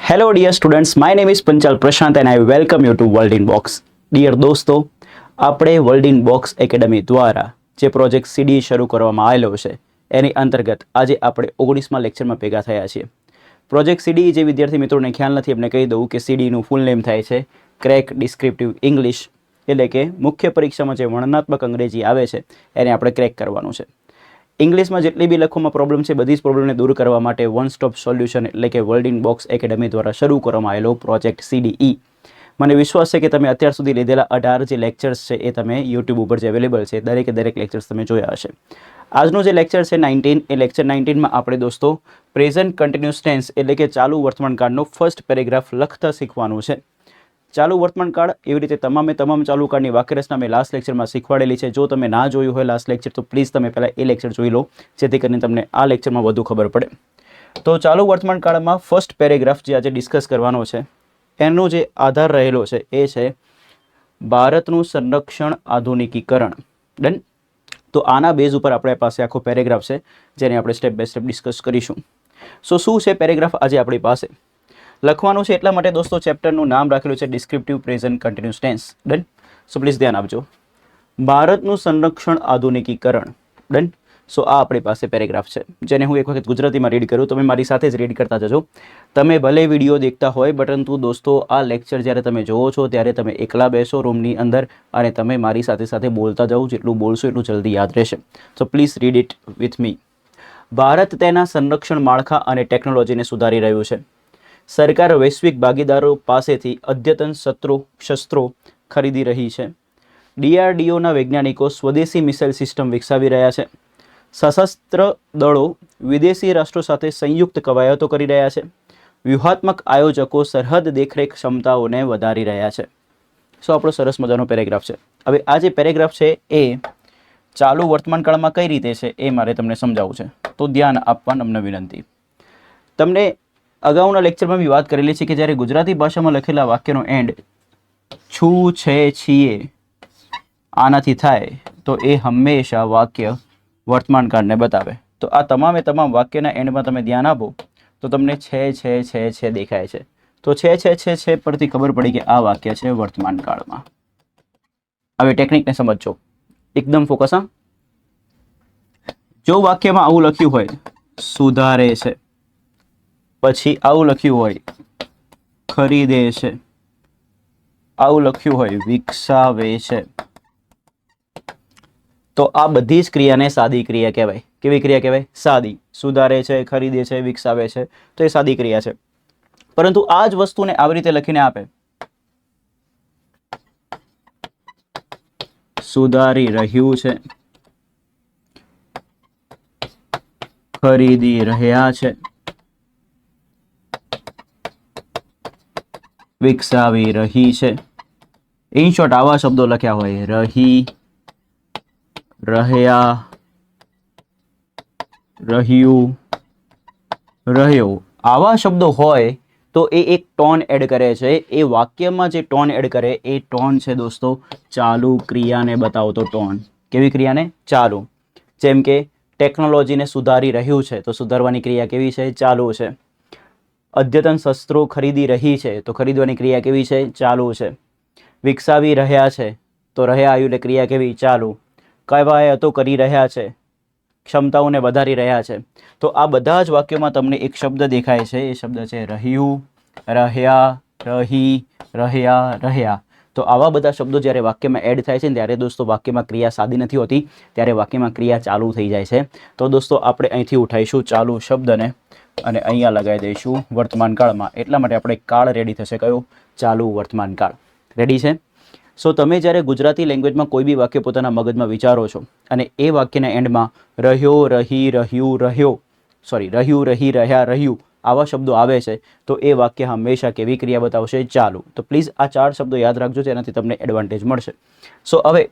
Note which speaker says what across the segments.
Speaker 1: Hello dear students, my name is Panchal Prashant and I welcome you to World in Box. Dear દોસ્તો, આપણે world in box academy દ્વારા જે project સીડી શરૂ કરવામાં આવેલો છે એની અંતર્ગત આજે આપણે 19મા લેક્ચરમાં ભેગા થયા છીએ. પ્રોજેક્ટ સીડી જે વિદ્યાર્થી મિત્રોને ખ્યાલ નથી એમને કહી દઉં કે સીડીનું ફૂલ નેમ થાય છે ક્રેક ડિસ્ક્રિપ્ટિવ ઇંગ્લિશ, એટલે કે મુખ્ય પરીક્ષામાં જે વર્ણનાત્મક અંગ્રેજી આવે છે એને આપણે ક્રેક કરવાનું છે. ઇંગ્લિશમાં જેટલી બી લખવામાં પ્રોબ્લેમ છે બધી જ પ્રોબ્લેમને દૂર કરવા માટે વન સ્ટોપ સોલ્યુશન એટલે કે વર્લ્ડ ઇન બોક્સ એકેડમી દ્વારા શરૂ કરવામાં આવેલો પ્રોજેક્ટ સીડીઈ. મને વિશ્વાસ છે કે તમે અત્યાર સુધી લીધેલા 18 જે લેક્ચર્સ છે એ તમે યુટ્યુબ ઉપર જે અવેલેબલ છે દરેક લેક્ચર્સ તમે જોયા હશે. આજનો જે લેક્ચર છે 19 એ લેક્ચર 19માં આપણે દોસ્તો પ્રેઝન્ટ કન્ટિન્યુઅસ ટેન્સ એટલે કે ચાલુ વર્તમાનકાળનો ફર્સ્ટ પેરેગ્રાફ લખતા શીખવાનું છે. ચાલુ વર્તમાનકાળ એવી રીતે તમામ ચાલુકાળની વાક્યરચના મેં લાસ્ટ લેક્ચરમાં શીખવાડેલી છે. જો તમે ના જોયું હોય લાસ્ટ લેક્ચર તો પ્લીઝ તમે પહેલાં એ લેક્ચર જોઈ લો જેથી કરીને તમને આ લેક્ચરમાં વધુ ખબર પડે. તો ચાલુ વર્તમાનકાળમાં ફર્સ્ટ પેરેગ્રાફ જે આજે ડિસ્કસ કરવાનો છે એનો જે આધાર રહેલો છે એ છે ભારતનું સંરક્ષણ આધુનિકીકરણ. ડન. તો આના બેઝ ઉપર આપણી પાસે આખો પેરેગ્રાફ છે જેને આપણે સ્ટેપ બાય સ્ટેપ ડિસ્કસ કરીશું. શું છે પેરેગ્રાફ આજે આપણી પાસે લખવાનું છે એટલા માટે દોસ્તો ચેપ્ટરનું નામ રાખેલું છે descriptive present continuous tense. Done. So please ધ્યાન આપજો. ભારતનું સંરક્ષણ આધુનિકીકરણ. ડન. સો આ આપણી પાસે પેરેગ્રાફ છે જેને હું એક વખત ગુજરાતીમાં રીડ કરું. તમે મારી સાથે જ રીડ કરતા જજો. તમે ભલે વિડીયો દેખતા હોય પરંતુ દોસ્તો આ લેક્ચર જ્યારે તમે જોવો છો ત્યારે તમે એકલા બેસો રૂમની અંદર અને તમે મારી સાથે બોલતા જાઓ. જેટલું બોલશો એટલું જલ્દી યાદ રહેશે. So please read it with me. Bharat તેના સંરક્ષણ માળખા અને ટેકનોલોજીને સુધારી રહ્યું છે. સરકાર વૈશ્વિક ભાગીદારો પાસેથી અદ્યતન શસ્ત્રો ખરીદી રહી છે. ડીઆરડીઓના વૈજ્ઞાનિકો સ્વદેશી મિસાઇલ સિસ્ટમ વિકસાવી રહ્યા છે. સશસ્ત્ર દળો વિદેશી રાષ્ટ્રો સાથે સંયુક્ત કવાયતો કરી રહ્યા છે. વ્યૂહાત્મક આયોજકો સરહદ દેખરેખ ક્ષમતાઓને વધારી રહ્યા છે. સો આપણો સરસ મજાનો પેરેગ્રાફ છે. હવે આ જે પેરેગ્રાફ છે એ ચાલુ વર્તમાનકાળમાં કઈ રીતે છે એ મારે તમને સમજાવવું છે, તો ધ્યાન આપવા નમ્ર વિનંતી. તમને અગાઉના લેક્ચરમાં બી વાત કરેલી છે કે જ્યારે ગુજરાતી ભાષામાં લખેલા વાક્યનો એન્ડ છું, છે, છીએ આનાથી થાય તો એ હંમેશા વાક્ય વર્તમાનકાળને બતાવે. તો આ તમામ વાક્યના એન્ડમાં તમે ધ્યાન આપો તો તમને છે દેખાય છે. તો છે પરથી ખબર પડી કે આ વાક્ય છે વર્તમાનકાળમાં. હવે ટેકનિકને સમજજો, એકદમ ફોકસ. હા, જો વાક્યમાં આવું લખ્યું હોય સુધારે છે, પછી આવું લખ્યું હોય ખરીદે છે, આવું લખ્યું હોય વિકસાવે છે, તો આ બધી જ ક્રિયાને સાદી ક્રિયા કહેવાય. કેવી ક્રિયા કહેવાય? સાદી. સુધારે છે, ખરીદે છે, વિકસાવે છે તો એ સાદી ક્રિયા છે. પરંતુ આ જ વસ્તુને આવી રીતે લખીને આપે સુધારી રહ્યું છે, ખરીદી રહ્યા છે, વિકસાવી રહી છે. ઇન શોર્ટ આવા શબ્દો લખ્યા હોય રહી, રહ્યા, રહ્યું, રહ્યો, આવા શબ્દો હોય તો એ એક ટોન એડ કરે છે. એ વાક્યમાં જે ટોન એડ કરે એ ટોન છે દોસ્તો ચાલુ ક્રિયાને બતાવતો ટોન. કેવી ક્રિયાને? ચાલુ. જેમ કે ટેકનોલોજીને સુધારી રહ્યું છે તો સુધારવાની ક્રિયા કેવી છે? ચાલુ છે. અદ્યતન શસ્ત્રો ખરીદી રહી છે તો ખરીદવાની ક્રિયા કેવી છે? ચાલુ છે. વિકસાવી રહ્યા છે તો રહ્યા આવ્યું એટલે ક્રિયા કેવી? ચાલુ. કવાયતો કરી રહ્યા છે, ક્ષમતાઓને વધારી રહ્યા છે. તો આ બધા જ વાક્યોમાં તમને એક શબ્દ દેખાય છે. એ શબ્દ છે રહ્યું, રહ્યા, રહી, રહ્યા. તો આવા બધા શબ્દો જ્યારે વાક્યમાં એડ થાય છે ને ત્યારે દોસ્તો વાક્યમાં ક્રિયા સાદી નથી હોતી, ત્યારે વાક્યમાં ક્રિયા ચાલુ થઈ જાય છે. તો દોસ્તો આપણે અહીંથી ઉઠાઈશું ચાલુ શબ્દને અને અહીંયા લગાવી દઈશું વર્તમાન કાળમાં. એટલા માટે આપણે કાળ રેડી થશે. કયો? ચાલુ વર્તમાન કાળ. રેડી છે? સો તમે જ્યારે ગુજરાતી લેંગ્વેજમાં કોઈ બી વાક્ય પોતાના મગજમાં વિચારો છો અને એ વાક્યના એન્ડમાં રહ્યો, રહી, રહ્યું, રહી, રહ્યા, રહ્યું આવા શબ્દો આવે છે તો એ વાક્ય હંમેશા કેવી ક્રિયા બતાવશે? ચાલુ. તો પ્લીઝ આ 4 શબ્દો યાદ રાખજો, જેનાથી તમને એડવાન્ટેજ મળશે. સો હવે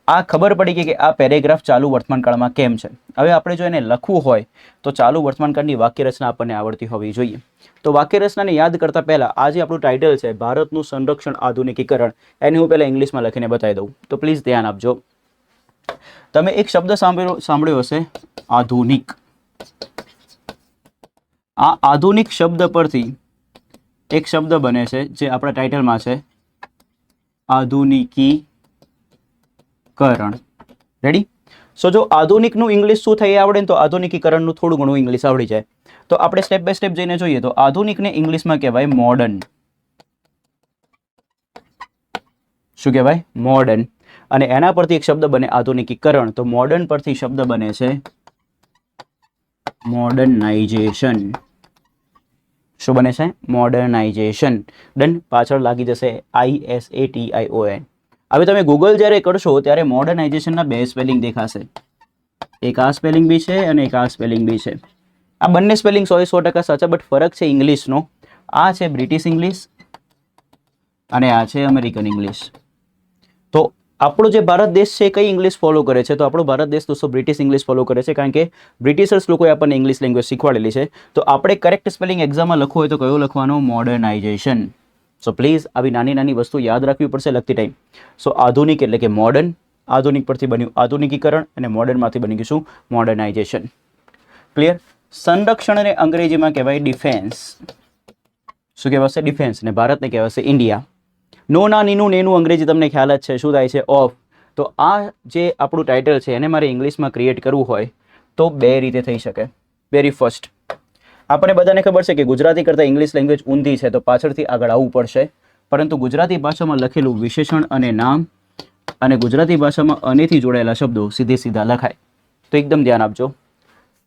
Speaker 1: આ ખબર પડી ગઈ કે આ પેરેગ્રાફ ચાલુ વર્તમાનકાળમાં કેમ છે. હવે આપણે જો એને લખવું હોય તો ચાલુ વર્તમાનકાળની વાક્યરચના આપણને આવડતી હોવી જોઈએ. તો વાક્યરચનાને યાદ કરતા પહેલા આ જે આપણું ટાઇટલ છે ભારતનું સંરક્ષણ આધુનિકીકરણ, એને હું પહેલાં ઇંગ્લિશમાં લખીને બતાવી દઉં. તો પ્લીઝ ધ્યાન આપજો. તમે એક શબ્દ સાંભળ્યો હશે આધુનિક. આ આધુનિક શબ્દ પરથી એક શબ્દ બને છે જે આપણા ટાઇટલમાં છે, આધુનિકીકરણ. રેડી? સો જો આધુનિકનું ઇંગ્લિશ શું થઈ આવડે ને તો આધુનિકીકરણનું થોડું ઘણું ઇંગ્લિશ આવડી જાય. તો આપણે સ્ટેપ બાય સ્ટેપ જઈને જોઈએ તો આધુનિકને ઇંગ્લિશમાં કહેવાય મોડર્ન. શું કહેવાય? મોડર્ન. અને એના પરથી એક શબ્દ બને આધુનિકીકરણ. તો મોડર્ન પરથી શબ્દ બને છે મોડર્નાઇઝેશન. શું બને છે? મોડર્નાઇઝેશન. ડન. પાછળ લાગી જશે ISATION. હવે તમે ગૂગલ જ્યારે કરશો ત્યારે મોડર્નાઇઝેશનના બે સ્પેલિંગ દેખાશે. એક આ સ્પેલિંગ બી છે અને એક આ સ્પેલિંગ બી છે. આ બંને સ્પેલિંગ 100% સાચા, બટ ફરક છે ઇંગ્લિશનો. આ છે બ્રિટિશ ઇંગ્લિશ અને આ છે અમેરિકન ઇંગ્લિશ. તો આપણો જે ભારત દેશ છે કઈ ઇંગ્લિશ ફોલો કરે છે? તો આપણો ભારત દેશ દોસ્તો બ્રિટિશ ઇંગ્લિશ ફોલો કરે છે, કારણ કે બ્રિટિશર્સ લોકોએ આપણને ઇંગ્લિશ લેંગ્વેજ શીખવાડેલી છે. તો આપણે કરેક્ટ સ્પેલિંગ એક્ઝામમાં લખવું હોય તો કયો લખવાનો? મોડર્નાઇઝેશન. સો પ્લીઝ આવી નાની નાની વસ્તુ યાદ રાખવી પડશે લખતી ટાઈમ. સો આધુનિક એટલે કે મોડર્ન, આધુનિક પરથી બન્યું આધુનિકીકરણ અને મોડર્નમાંથી બની ગયું શું? મોડર્નાઇઝેશન. ક્લિયર? સંરક્ષણને અંગ્રેજીમાં કહેવાય ડિફેન્સ. શું કહેવાશે? ડિફેન્સ. ને ભારતને કહેવાશે ઇન્ડિયા. નો ના નીનું નેનું અંગ્રેજી તમને ખ્યાલ જ છે. શું થાય છે? ઓફ. તો આ જે આપણું ટાઇટલ છે એને મારે ઇંગ્લિશમાં ક્રિએટ કરવું હોય તો બે રીતે થઈ શકે. વેરી ફર્સ્ટ, આપણને બધાને ખબર છે કે ગુજરાતી કરતાં ઇંગ્લિશ લેંગ્વેજ ઊંધી છે, તો પાછળથી આગળ આવવું પડશે. પરંતુ ગુજરાતી ભાષામાં લખેલું વિશેષણ અને નામ અને ગુજરાતી ભાષામાં અનેથી જોડાયેલા શબ્દો સીધે સીધા લખાય. તો એકદમ ધ્યાન આપજો.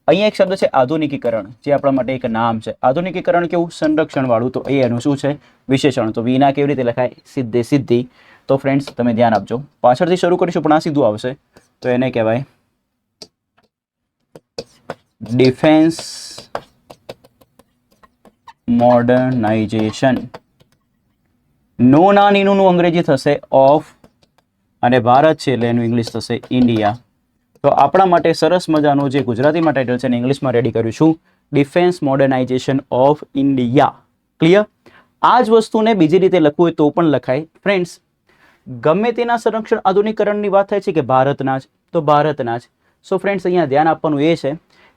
Speaker 1: અહીંયા એક શબ્દ છે આધુનિકીકરણ, જે આપણા માટે એક નામ છે. આધુનિકીકરણ કેવું? સંરક્ષણ વાળું. તો એ એનું શું છે? વિશેષણ. તો વિના કેવી રીતે લખાય? સીધે સીધી. તો ફ્રેન્ડ્સ તમે ધ્યાન આપજો. પાછળથી શરૂ કરીશું પણ આ સીધું આવશે. તો એને કહેવાય ડિફેન્સ મોડર્નાઇઝેશન. નો ના નીનું અંગ્રેજી થશે ઓફ અને ભારત છે એટલે એનું ઇંગ્લિશ થશે ઇન્ડિયા. તો આપણા માટે સરસ મજાનું જે ગુજરાતીમાં ટાઇટલ છે એને ઇંગ્લિશમાં રેડી કર્યું છું, defence modernisation of India. Clear? આ જ વસ્તુને બીજી રીતે લખવું હોય તો પણ લખાય. ફ્રેન્ડ્સ, ગમે તેના સંરક્ષણ આધુનિકરણની વાત થાય છે કે ભારતના જ, તો ભારતના જ. સો ફ્રેન્ડ્સ, અહીંયા ધ્યાન આપવાનું એ છે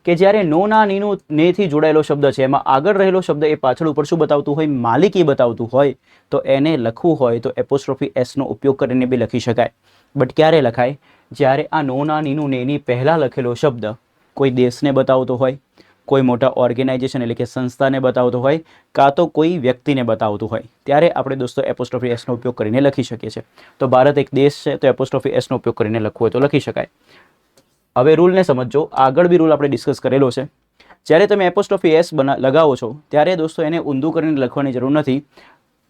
Speaker 1: કે જ્યારે નો ના નીનું નેથી જોડાયેલો શબ્દ છે એમાં આગળ રહેલો શબ્દ એ પાછળ ઉપર શું બતાવતું હોય? માલિકી બતાવતું હોય. તો એને લખવું હોય તો એપોસ્ટ્રોફી એસનો ઉપયોગ કરીને બી લખી શકાય. બટ ક્યારે લખાય? જ્યારે આ નો ના નીનું નેની પહેલાં લખેલો શબ્દ કોઈ દેશને બતાવતો હોય, કોઈ મોટા ઓર્ગેનાઇઝેશન એટલે કે સંસ્થાને બતાવતો હોય, કાં તો કોઈ વ્યક્તિને બતાવતું હોય, ત્યારે આપણે દોસ્તો એપોસ્ટ્રોફી એસનો ઉપયોગ કરીને લખી શકીએ છીએ. તો ભારત એક દેશ છે તો એપોસ્ટ્રોફી એસનો ઉપયોગ કરીને લખવું હોય તો લખી શકાય. હવે રૂલને સમજો. આગળ બી રૂલ આપણે ડિસ્કસ કરેલો છે. જ્યારે તમે એપોસ્ટ્રોફી એસ લગાવો છો ત્યારે દોસ્તો એને ઊંધું કરીને લખવાની જરૂર નથી.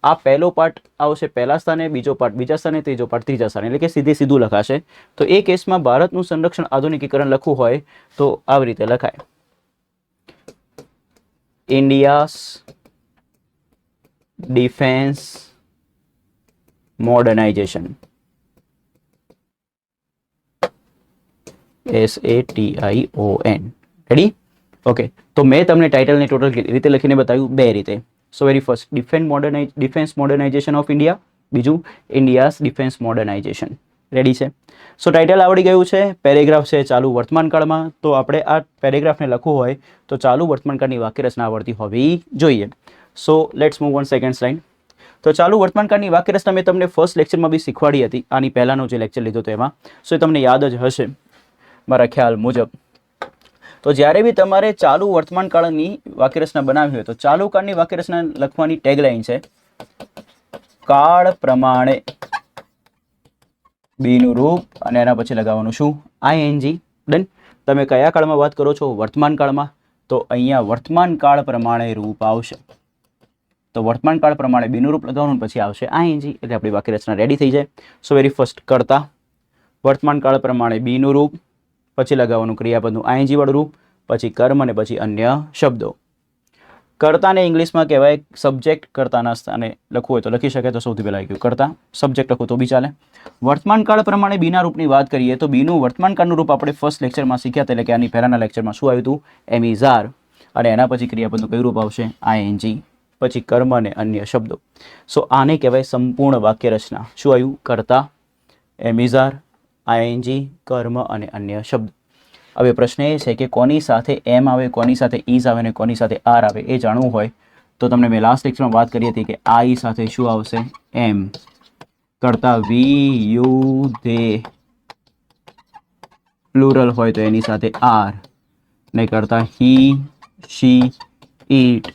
Speaker 1: આ પહેલો પાર્ટ આવશે પહેલા સ્થાને, બીજો પાર્ટ બીજા સ્થાને, ત્રીજો પાર્ટ ત્રીજા સ્થાને, એટલે કે સીધું લખાશે. તો એ કેસમાં ભારતનું સંરક્ષણ આધુનિકીકરણ લખવું હોય તો આવી રીતે લખાય, India's defence modernisation. SATION. Ready? Okay. તો મેં તમને ટાઇટલને ટોટલ રીતે લખીને બતાવ્યું બે રીતે. સો very first, defence modernisation of India. બીજું, ઇન્ડિયાઝ ડિફેન્સ મોડર્નાઇઝેશન. રેડી છે? સો ટાઇટલ આવડી ગયું છે. પેરેગ્રાફ છે ચાલુ વર્તમાનકાળમાં. તો આપણે આ પેરેગ્રાફને લખવું હોય તો ચાલુ વર્તમાનકાળની વાક્યરચના આવડતી હોવી જોઈએ. So let's move on second slide. તો ચાલુ વર્તમાનકાળની વાક્યરચના મેં તમને ફર્સ્ટ લેક્ચરમાં બી શીખવાડી હતી. આની પહેલાંનો જે લેક્ચર લીધો હતો એમાં. સો એ તમને યાદ જ હશે મારા ખ્યાલ મુજબ. તો જ્યારે બી તમારે ચાલુ વર્તમાન કાળની વાક્યરચના બનાવવી હોય તો ચાલુ કાળની વાક્યરચના લખવાની ટેગલાઇન છે કાળ પ્રમાણે બીનું રૂપ અને એના પછી લગાવવાનું શું? ING. ડન. તમે કયા કાળમાં વાત કરો છો? વર્તમાન કાળમાં. તો અહીંયા વર્તમાન કાળ પ્રમાણે રૂપ આવશે. તો વર્તમાન કાળ પ્રમાણે બીનું રૂપ લગાવવાનું પછી આવશે ING, એટલે આપણી વાક્યરચના રેડી થઈ જાય. સો વેરી ફર્સ્ટ, કર્તા, વર્તમાન કાળ પ્રમાણે બીનું રૂપ, પછી લગાવવાનું ક્રિયાપદનું ING વાળું રૂપ, પછી કર્મ અને પછી અન્ય શબ્દો. કર્તાને ઇંગ્લિશમાં કહેવાય સબ્જેક્ટ. કર્તાના સ્થાને લખવું હોય તો લખી શકે. તો સૌથી પહેલાં આવ્યું કર્તા. સબ્જેક્ટ લખો તો બી ચાલે. વર્તમાન કાળ પ્રમાણે બીના રૂપની વાત કરીએ તો બીનું વર્તમાન કાળનું રૂપ આપણે ફર્સ્ટ લેક્ચરમાં શીખ્યા હતા, એટલે કે આની પહેલાંના લેક્ચરમાં શું આવ્યું હતું? એમિઝાર. અને એના પછી ક્રિયાપદનું કયું રૂપ આવશે? ING. પછી કર્મ અને અન્ય શબ્દો. સો આને કહેવાય સંપૂર્ણ વાક્યરચના. શું આવ્યું? કર્તા, એમિઝાર, ING, કર્મ અને અન્ય શબ્દ. હવે પ્રશ્ન એ છે કે કોની સાથે એમ આવે, કોની સાથે ઇઝ આવે અને કોની સાથે આર આવે એ જાણવું હોય તો તમને મેં લાસ્ટ લેક્ચરમાં વાત કરી હતી કે આઈ સાથે શું આવશે એમ, કરતા વી યુ ધે પ્લુરલ હોય તો એની સાથે આર, ને કરતા હી શી ઇટ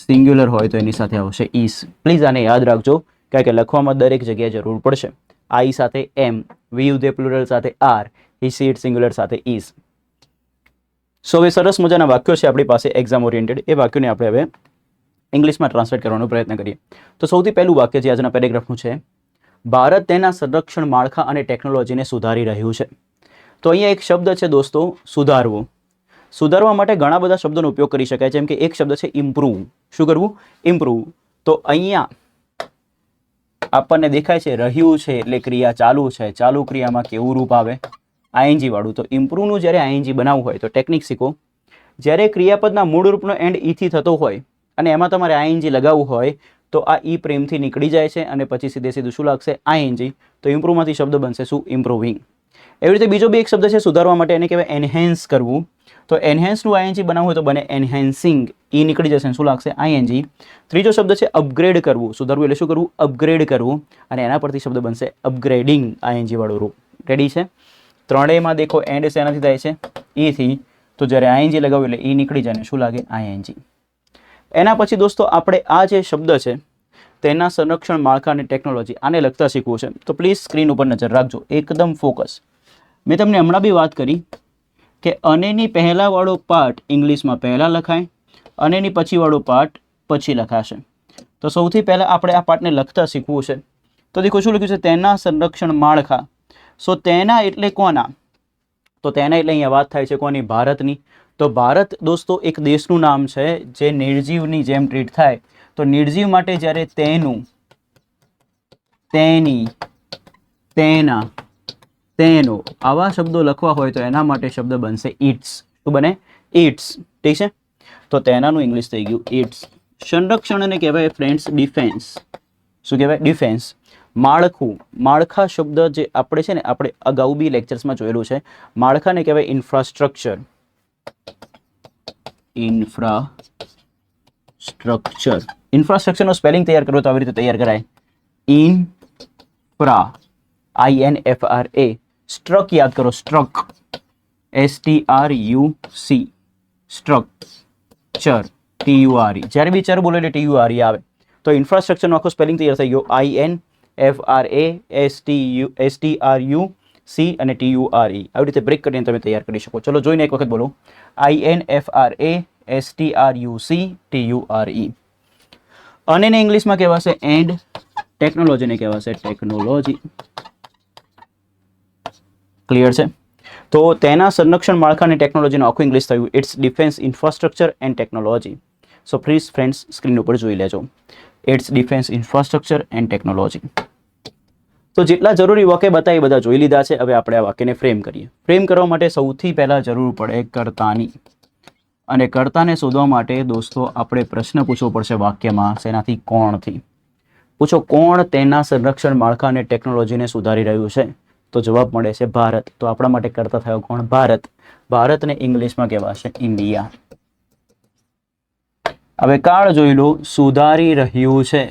Speaker 1: સિંગ્યુલર હોય તો એની સાથે આવશે ઇસ. પ્લીઝ આને યાદ રાખજો કારણ કે લખવામાં દરેક જગ્યાએ જરૂર પડશે. આઈ સાથે am, we you they plural સાથે are, he she it singular સાથે ઇસ. સો હવે સરસ મજાના વાક્યો છે આપણી પાસે એક્ઝામ ઓરિએન્ટેડ. એ વાક્યોને આપણે હવે ઇંગ્લિશમાં ટ્રાન્સલેટ કરવાનો પ્રયત્ન કરીએ. તો સૌથી પહેલું વાક્ય જે આજના પેરેગ્રાફનું છે, ભારત તેના સંરક્ષણ માળખા અને ટેકનોલોજીને સુધારી રહ્યું છે. તો અહીંયા એક શબ્દ છે દોસ્તો, સુધારવું. સુધારવા માટે ઘણા બધા શબ્દોનો ઉપયોગ કરી શકાય, જેમ કે એક શબ્દ છે ઇમ્પ્રૂવ. શું કરવું? ઇમ્પ્રૂવ. તો અહીંયા આપણને દેખાય છે રહ્યું છે એટલે ક્રિયા ચાલુ છે. ચાલુ ક્રિયામાં કેવું રૂપ આવે? આઈએનજી વાળું. તો ઇમ્પ્રૂવનું જ્યારે આઈએનજી બનાવવું હોય તો ટેકનિક શીખો. જ્યારે ક્રિયાપદના મૂળ રૂપનો એન્ડ ઈથી થતો હોય અને એમાં તમારે આઈએનજી લગાવવું હોય તો આ ઈ પ્રેમથી નીકળી જાય છે અને પછી સીધે સીધું શું લાગશે? આઈએનજી. તો ઇમ્પ્રૂવમાંથી શબ્દ બનશે શું? ઇમ્પ્રૂવિંગ. એવી રીતે બીજો બી એક શબ્દ છે સુધારવા માટે, એને કહેવાય એનહેન્સ કરવું. તો એનહેન્સનું આઈએનજી બનાવવું હોય તો બને એનહેન્સિંગ. ઈ નીકળી જશે, શું લાગશે? આઈએનજી. ત્રીજો શબ્દ છે અપગ્રેડ કરવું. સુધારવું એટલે શું કરવું? અપગ્રેડ કરવું. અને એના પરથી શબ્દ બનશે અપગ્રેડિંગ, આઈએનજી વાળું રૂપ. રેડી છે? ત્રણેયમાં દેખો એન્ડ શેનાથી થાય છે? ઈથી. તો જ્યારે આઈએનજી લગાવ્યું એટલે ઈ નીકળી જાય ને શું લાગે? આઈએનજી. એના પછી દોસ્તો આપણે આ જે શબ્દ છે તેના સંરક્ષણ માળખા અને ટેકનોલોજી, આને લગતા શીખવું છે. તો પ્લીઝ સ્ક્રીન ઉપર નજર રાખજો, એકદમ ફોકસ. મેં તમને હમણાં બી વાત કરી કે અનેની પહેલાંવાળો પાર્ટ ઇંગ્લિશમાં પહેલાં લખાય, અનેની પછીવાળો પાર્ટ પછી લખાશે. તો સૌથી પહેલાં આપણે આ પાર્ટને લખતા શીખવું છે. તો દેખો શું લખ્યું છે? તેના સંરક્ષણ માળખા. સો તેના એટલે કોના? તો તેના એટલે અહીંયા વાત થાય છે કોની? ભારતની. તો ભારત દોસ્તો એક દેશનું નામ છે જે નિર્જીવની જેમ ટ્રીટ થાય. તો નિર્જીવ માટે જ્યારે તેનું, તેની, તેના, તેનો આવા શબ્દો લખવા હોય તો એના માટે શબ્દ બનશે ઇટ્સ. શું બને? ઇટ્સ. ઠીક છે? તો તેનાનું ઇંગ્લિશ થઈ ગયું ઇટ્સ. સંરક્ષણને કહેવાય ફ્રેન્ડ્સ ડિફેન્સ. શું કહેવાય? ડિફેન્સ. માળખું. માળખા શબ્દ જે આપણે છે ને, આપણે અગાઉ બી લેક્ચર્સમાં જોયેલું છે. માળખાને કહેવાય ઇન્ફ્રાસ્ટ્રક્ચર. ઇન્ફ્રાસ્ટ્રક્ચર. ઇન્ફ્રાસ્ટ્રક્ચરનો સ્પેલિંગ તૈયાર કરવો તો આવી રીતે તૈયાર કરાય. Infra, INFRA. સ્ટ્રક યાદ કરો, સ્ટ્રક, STRUC. Structure, TURE. જ્યારે બી ચર બોલો એટલે TURE આવે. તો ઇન્ફ્રાસ્ટ્રક્ચરનો આખો સ્પેલિંગ તૈયાર થઈ ગયો. INFRA STRUC અને TURE. આવી રીતે બ્રેક કરીને તમે તૈયાર કરી શકો. ચલો જોઈને એક વખત બોલો. INFRA STRUC TURE. અને ઇંગ્લિશમાં કહેવાશે એન્ડ, ટેકનોલોજીને કહેવાશે ટેકનોલોજી. ક્લિયર છે? તો તેના સંરક્ષણ માળખા અને ટેકનોલોજીનું આખું ઇંગ્લિશ થયું it's defence infrastructure and technology. So please friends screen ઉપર જોઈ લેજો. It's defence infrastructure and technology. તો જેટલા જરૂરી વાક્ય બતાવી બધા જોઈ લીધા છે. હવે આપણે આ વાક્યને ફ્રેમ કરીએ. ફ્રેમ કરવા માટે સૌથી પહેલાં જરૂર પડે કર્તાની. અને કર્તાને શોધવા માટે દોસ્તો આપણે પ્રશ્ન પૂછવો પડશે વાક્યમાં. શેનાથી? કોણથી. પૂછો કોણ તેના સંરક્ષણ માળખા અને ટેકનોલોજીને સુધારી રહ્યું છે? તો જવાબ મળે છે ભારત. તો આપણા માટે કર્તા થયો કોણ? ભારત. ભારતને ઇંગ્લિશમાં કહેવાશે ઇન્ડિયા. હવે કાળ જોઈ લો. સુધારી રહ્યું છે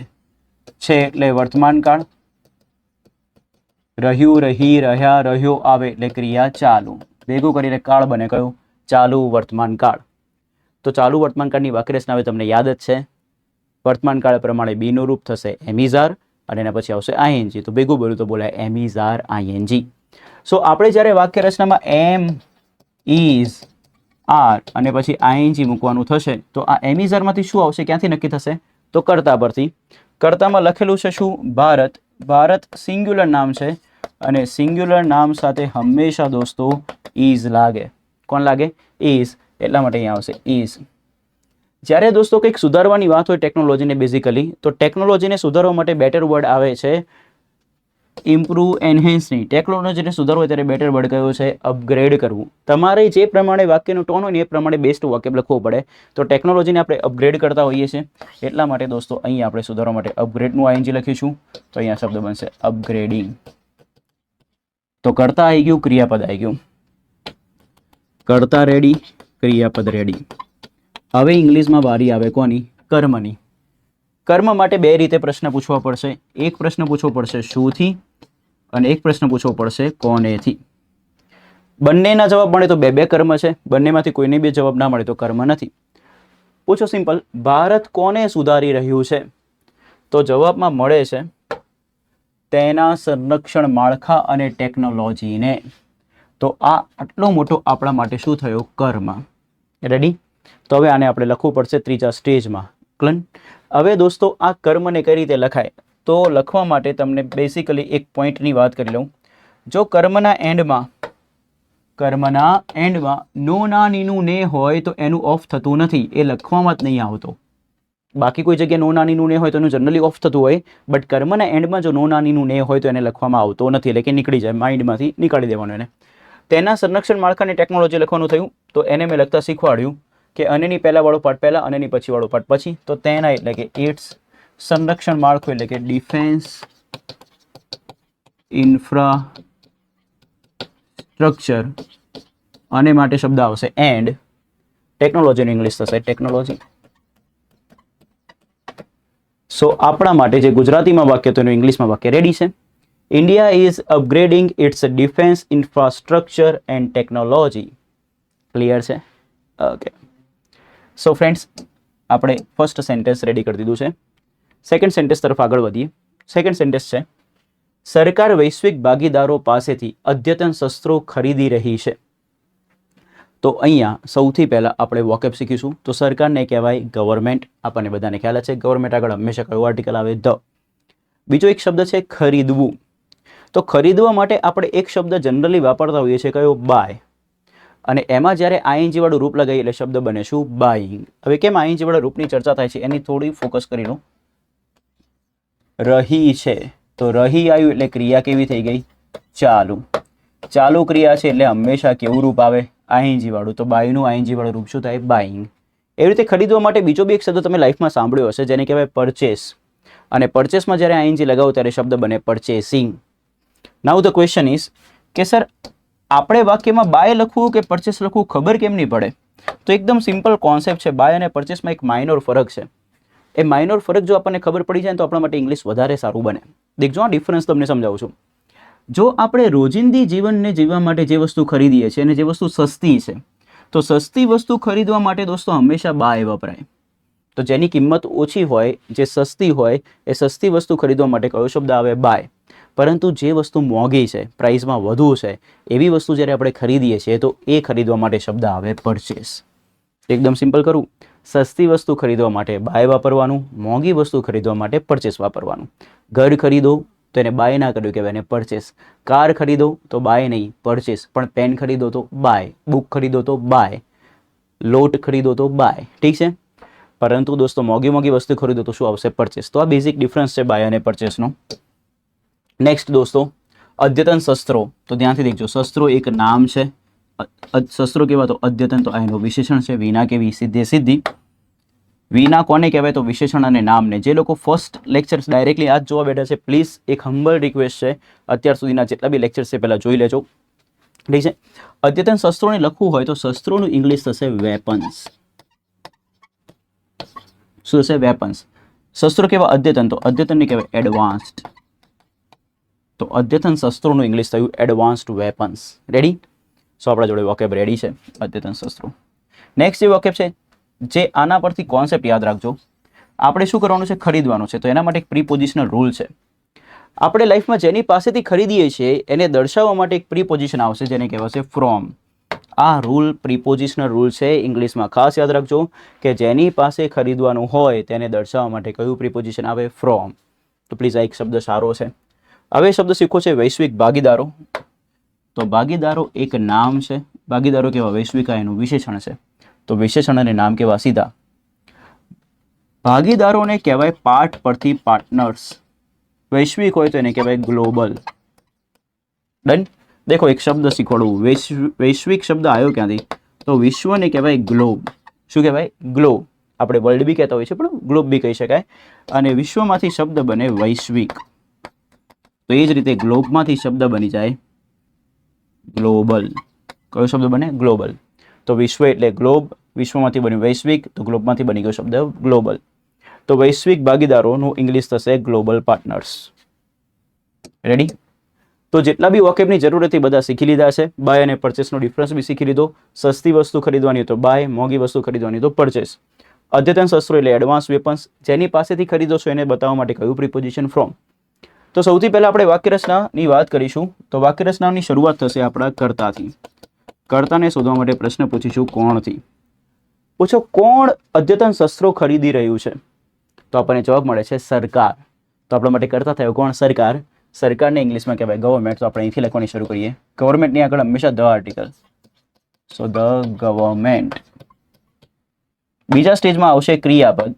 Speaker 1: એટલે વર્તમાન કાળ. રહ્યું, રહી, રહ્યા, રહ્યો આવે એટલે ક્રિયા ચાલુ. ભેગું કરીને કાળ બને કયું? ચાલુ વર્તમાન કાળ. તો ચાલુ વર્તમાન કાળની વાક્યરચના હવે તમને યાદ જ છે. વર્તમાન કાળ પ્રમાણે બીનું રૂપ થશે એમિઝાર અને એના પછી આવશે આઈએનજી. તો ભેગું બોલું તો બોલાય એમિઝાર આઈએનજી. સો આપણે જ્યારે વાક્ય રચનામાં એમ, ઇઝ, આર અને પછી આઈએનજી મૂકવાનું થશે તો આ એમિઝારમાંથી શું આવશે? ક્યાંથી નક્કી થશે? તો કર્તા પરથી. કર્તામાં લખેલું છે શું? ભારત. ભારત સિંગ્યુલર નામ છે અને સિંગ્યુલર નામ સાથે હંમેશા દોસ્તો ઇઝ લાગે. કોણ લાગે? ઇઝ. એટલા માટે અહીંયા આવશે ઇઝ. જ્યારે દોસ્તો કંઈક સુધારવાની વાત હોય ટેકનોલોજીને બેઝિકલી, તો ટેકનોલોજીને સુધારવા માટે બેટર વર્ડ આવે છે ઇમ્પ્રૂવ, એનહેન્સની. ટેકનોલોજીને સુધારવું હોય ત્યારે બેટર વર્ડ કયો છે? અપગ્રેડ કરવું. તમારે જે પ્રમાણે વાક્યનું ટોન હોય ને એ પ્રમાણે બેસ્ટ વાક્ય લખવું પડે. તો ટેકનોલોજીને આપણે અપગ્રેડ કરતા હોઈએ છીએ. એટલા માટે દોસ્તો અહીં આપણે સુધારવા માટે અપગ્રેડનું આઈએનજી લખીશું. તો અહીંયા શબ્દ બનશે અપગ્રેડિંગ. તો કર્તા આવી ગયું, ક્રિયાપદ આવી ગયું. કર્તા રેડી, ક્રિયાપદ રેડી. હવે ઇંગ્લિશમાં વારી આવે કોની? કર્મની. કર્મ માટે બે રીતે પ્રશ્ન પૂછવા પડશે. એક પ્રશ્ન પૂછવો પડશે શુંથી અને એક પ્રશ્ન પૂછવો પડશે કોનેથી. બંનેના જવાબ મળે તો બે બે કર્મ છે, બંનેમાંથી કોઈને બે જવાબ ના મળે તો કર્મ નથી. પૂછો સિમ્પલ, ભારત કોને સુધારી રહ્યું છે? તો જવાબમાં મળે છે તેના સંરક્ષણ માળખા અને ટેકનોલોજીને. તો આ આટલો મોટો આપણા માટે શું થયો? કર્મ. રેડી? તો હવે આને આપણે લખવું પડશે ત્રીજા સ્ટેજમાં. ક્લન. હવે દોસ્તો આ કર્મને કઈ રીતે લખાય? તો લખવા માટે તમને બેસિકલી એક પોઈન્ટની વાત કરી લઉં. જો કર્મના એન્ડમાં નો ના નીનું ને હોય તો એનું ઓફ થતું નથી, એ લખવામાં જ નહીં આવતો. બાકી કોઈ જગ્યાએ નો ના નીનું ને હોય તો એનું જનરલી ઓફ થતું હોય, બટ કર્મના એન્ડમાં જો નો ના નીનું ને હોય તો એને લખવામાં આવતો નથી, એટલે કે નીકળી જાય, માઇન્ડમાંથી નીકાળી દેવાનું એને. તેના સંરક્ષણ માળખાની ટેકનોલોજી લખવાનું થયું તો એને મેં લખતા શીખવાડ્યું કે અનેની પહેલા વાળો પાર્ટ પહેલા, અનેની પછી વાળો પાર્ટ પછી. તો તેના એટલે કે ઇટ્સ સંરક્ષણ માળખું એટલે કે ડિફેન્સ ઇન્ફ્રાસ્ટ્રક્ચર, અને માટે શબ્દ આવશે એન્ડ. ટેકનોલોજીનું ઇંગ્લિશ થશે ટેકનોલોજી. સો આપણા માટે જે ગુજરાતીમાં વાક્ય તો એનું ઇંગ્લિશમાં વાક્ય રેડી છે. India is upgrading its defence infrastructure and technology. Clear છે? ઓકે. સો ફ્રેન્ડ્સ, આપણે ફર્સ્ટ સેન્ટેન્સ રેડી કરી દીધું છે. સેકન્ડ સેન્ટેન્સ તરફ આગળ વધીએ. સેકન્ડ સેન્ટેન્સ છે, સરકાર વૈશ્વિક ભાગીદારો પાસેથી અદ્યતન શસ્ત્રો ખરીદી રહી છે. તો અહીંયા સૌથી પહેલાં આપણે વોકેબ શીખીશું. તો સરકારને કહેવાય ગવર્મેન્ટ. આપણને બધાને ખ્યાલ છે ગવર્મેન્ટ આગળ હંમેશા કયો આર્ટિકલ આવે? ધ. બીજો એક શબ્દ છે ખરીદવું. તો ખરીદવા માટે આપણે એક શબ્દ જનરલી વાપરતા હોઈએ છીએ, કયો? બાય. અને એમાં જ્યારે આઈએનજી વાળું રૂપ લગાવીએ એટલે શબ્દ બને શું? બાઈંગ. હવે કેમ આઈએનજી વાળા રૂપની ચર્ચા થાય છે એની થોડી ફોકસ કરી લો. રહી છે તો રહી આવ્યું એટલે ક્રિયા કેવી થઈ ગઈ? ચાલુ. ચાલુ ક્રિયા છે એટલે હંમેશા કેવું રૂપ આવે? આઈએનજી વાળું. તો બાયનું આઈએનજી વાળું રૂપ શું થાય? બાઈંગ. એવી રીતે ખરીદવા માટે બીજો બી એક શબ્દ તમે લાઈફમાં સાંભળ્યો હશે જેને કહેવાય પરચેસ. અને પરચેસમાં જ્યારે આઈએનજી લગાવો ત્યારે શબ્દ બને purchasing. Now the question is કે સર આપણે વાક્યમાં બાય લખવું કે પરચેસ લખવું ખબર કેમ નહીં પડે? તો એકદમ સિમ્પલ કોન્સેપ્ટ છે. બાય અને પરચેસમાં એક માઇનોર ફરક છે. એ માઇનોર ફરક જો આપણને ખબર પડી જાય તો આપણા માટે ઇંગ્લિશ વધારે સારું બને. દેખજો આ ડિફરન્સ તમને સમજાવું છું. જો આપણે રોજિંદી જીવનને જીવવા માટે જે વસ્તુ ખરીદીએ છીએ અને જે વસ્તુ સસ્તી છે, તો સસ્તી વસ્તુ ખરીદવા માટે દોસ્તો હંમેશા બાય વપરાય. તો જેની કિંમત ઓછી હોય, જે સસ્તી હોય, એ સસ્તી વસ્તુ ખરીદવા માટે કયો શબ્દ આવે? બાય. પરંતુ જે વસ્તુ મોંઘી છે, પ્રાઇસમાં વધુ છે, એવી વસ્તુ જ્યારે આપણે ખરીદીએ છીએ તો એ ખરીદવા માટે શબ્દ આવે પરચેસ. એકદમ સિમ્પલ કરું. સસ્તી વસ્તુ ખરીદવા માટે બાય વાપરવાનું, મોંઘી વસ્તુ ખરીદવા માટે પરચેસ વાપરવાનું. ઘર ખરીદો તો એને બાય ના કર્યું કહેવાય, એને પરચેસ. કાર ખરીદો તો બાય નહીં, પરચેસ. પણ પેન ખરીદો તો બાય, બુક ખરીદો તો બાય, લોટ ખરીદો તો બાય. ઠીક છે? પરંતુ દોસ્તો મોંઘી વસ્તુ ખરીદો તો શું આવશે? પરચેસ. તો આ બેઝિક ડિફરન્સ છે બાય અને પરચેસનો. નેક્સ્ટ દોસ્તો, અદ્યતન શસ્ત્રો. તો ધ્યાનથી દેખજો, શસ્ત્રો એક નામ છે. શસ્ત્રો કેવા? તો અદ્યતન. તો આ એનું વિશેષણ છે. વિના કેવી? સીધે સીધી. વિના કોને કહેવાય? તો વિશેષણ અને નામને. જે લોકો ફર્સ્ટ લેક્ચર્સ ડાયરેક્ટલી આ જ જોવા બેઠા છે, પ્લીઝ એક હમ્બલ રિક્વેસ્ટ છે, અત્યાર સુધીના જેટલા બી લેક્ચર્સ છે પહેલાં જોઈ લેજો. ઠીક છે? અદ્યતન શસ્ત્રોને લખવું હોય તો શસ્ત્રોનું ઇંગ્લિશ થશે વેપન્સ. શું થશે? વેપન્સ. શસ્ત્રો કેવા? અદ્યતન. તો અદ્યતનને કહેવાય એડવાન્સ્ડ. તો અદ્યતન શસ્ત્રોનું ઇંગ્લિશ થયું એડવાન્સ્ડ વેપન્સ. રેડી? સો આપણા જોડે વોકેબ રેડી છે, અદ્યતન શસ્ત્રો. નેક્સ્ટ જે વોકેબ છે, જે આના પરથી કોન્સેપ્ટ યાદ રાખજો. આપણે શું કરવાનું છે? ખરીદવાનું છે. તો એના માટે એક પ્રીપોઝિશનલ રૂલ છે. આપણે લાઈફમાં જેની પાસેથી ખરીદીએ છીએ એને દર્શાવવા માટે એક પ્રીપોઝિશન આવશે જેને કહેવાશે ફ્રોમ. આ રૂલ પ્રીપોઝિશનલ રૂલ છે. ઇંગ્લિશમાં ખાસ યાદ રાખજો કે જેની પાસે ખરીદવાનું હોય તેને દર્શાવવા માટે કયું પ્રીપોઝિશન આવે? ફ્રોમ. તો પ્લીઝ આ એક શબ્દ સારો છે. હવે શબ્દ શીખો છે વૈશ્વિક ભાગીદારો. તો ભાગીદારો એક નામ છે. ભાગીદારો કેવા? વૈશ્વિક. એનું વિશેષણ છે. તો વિશેષણ અને નામ કેવા? સીધા. ભાગીદારોને કહેવાય પાઠ પરથી પાર્ટનર્સ. વૈશ્વિક હોય તો એને કહેવાય ગ્લોબલ. ડન? દેખો એક શબ્દ શીખવાડું. વૈશ્વિક શબ્દ આવ્યો ક્યાંથી? તો વિશ્વને કહેવાય ગ્લોબ. શું કહેવાય? ગ્લોબ. આપણે વર્લ્ડ બી કહેતા હોઈએ છીએ પણ ગ્લોબ બી કહી શકાય. અને વિશ્વમાંથી શબ્દ બને વૈશ્વિક. તો એ જ રીતે ગ્લોબમાંથી શબ્દ બની જાય ગ્લોબલ. કયો શબ્દ બને? ગ્લોબલ. તો વિશ્વ એટલે ગ્લોબ વિશ્વમાંથી બન્યું વૈશ્વિક, તો ગ્લોબમાંથી બની ગયો શબ્દ ગ્લોબલ. તો વૈશ્વિક ભાગીદારોનું ઇંગ્લિશ થશે ગ્લોબલ પાર્ટનર્સ. રેડી? તો જેટલા બી વોકેબની જરૂર હતી બધા શીખી લીધા છે. બાય અને પરચેસનો ડિફરન્સ બી શીખી લીધો. સસ્તી વસ્તુ ખરીદવાની તો બાય, મોંઘી વસ્તુ ખરીદવાની તો પરચેસ. અદ્યતન શસ્ત્રો એટલે એડવાન્સ વેપન્સ. જેની પાસેથી ખરીદો છો એને બતાવવા માટે કયું પ્રિપોઝિશન ફ્રોમ. તો સૌથી પહેલા આપણે વાક્યરચનાની વાત કરીશું. તો વાક્યરચનાની શરૂઆત થશે આપણા કર્તાથી. કર્તાને શોધવા માટે પ્રશ્ન પૂછીશું કોણથી. પૂછો કોણ અદ્યતન શસ્ત્રો ખરીદી રહ્યું છે? તો આપણને જવાબ મળે છે સરકાર. તો આપણા માટે કર્તા થયો કોણ? સરકાર. સરકારને ઇંગ્લિશમાં કહેવાય ગવર્મેન્ટ. તો આપણે અહીંથી લખવાની શરૂ કરીએ. ગવર્મેન્ટની આગળ હંમેશા the article. So the government. બીજા સ્ટેજમાં આવશે ક્રિયાપદ.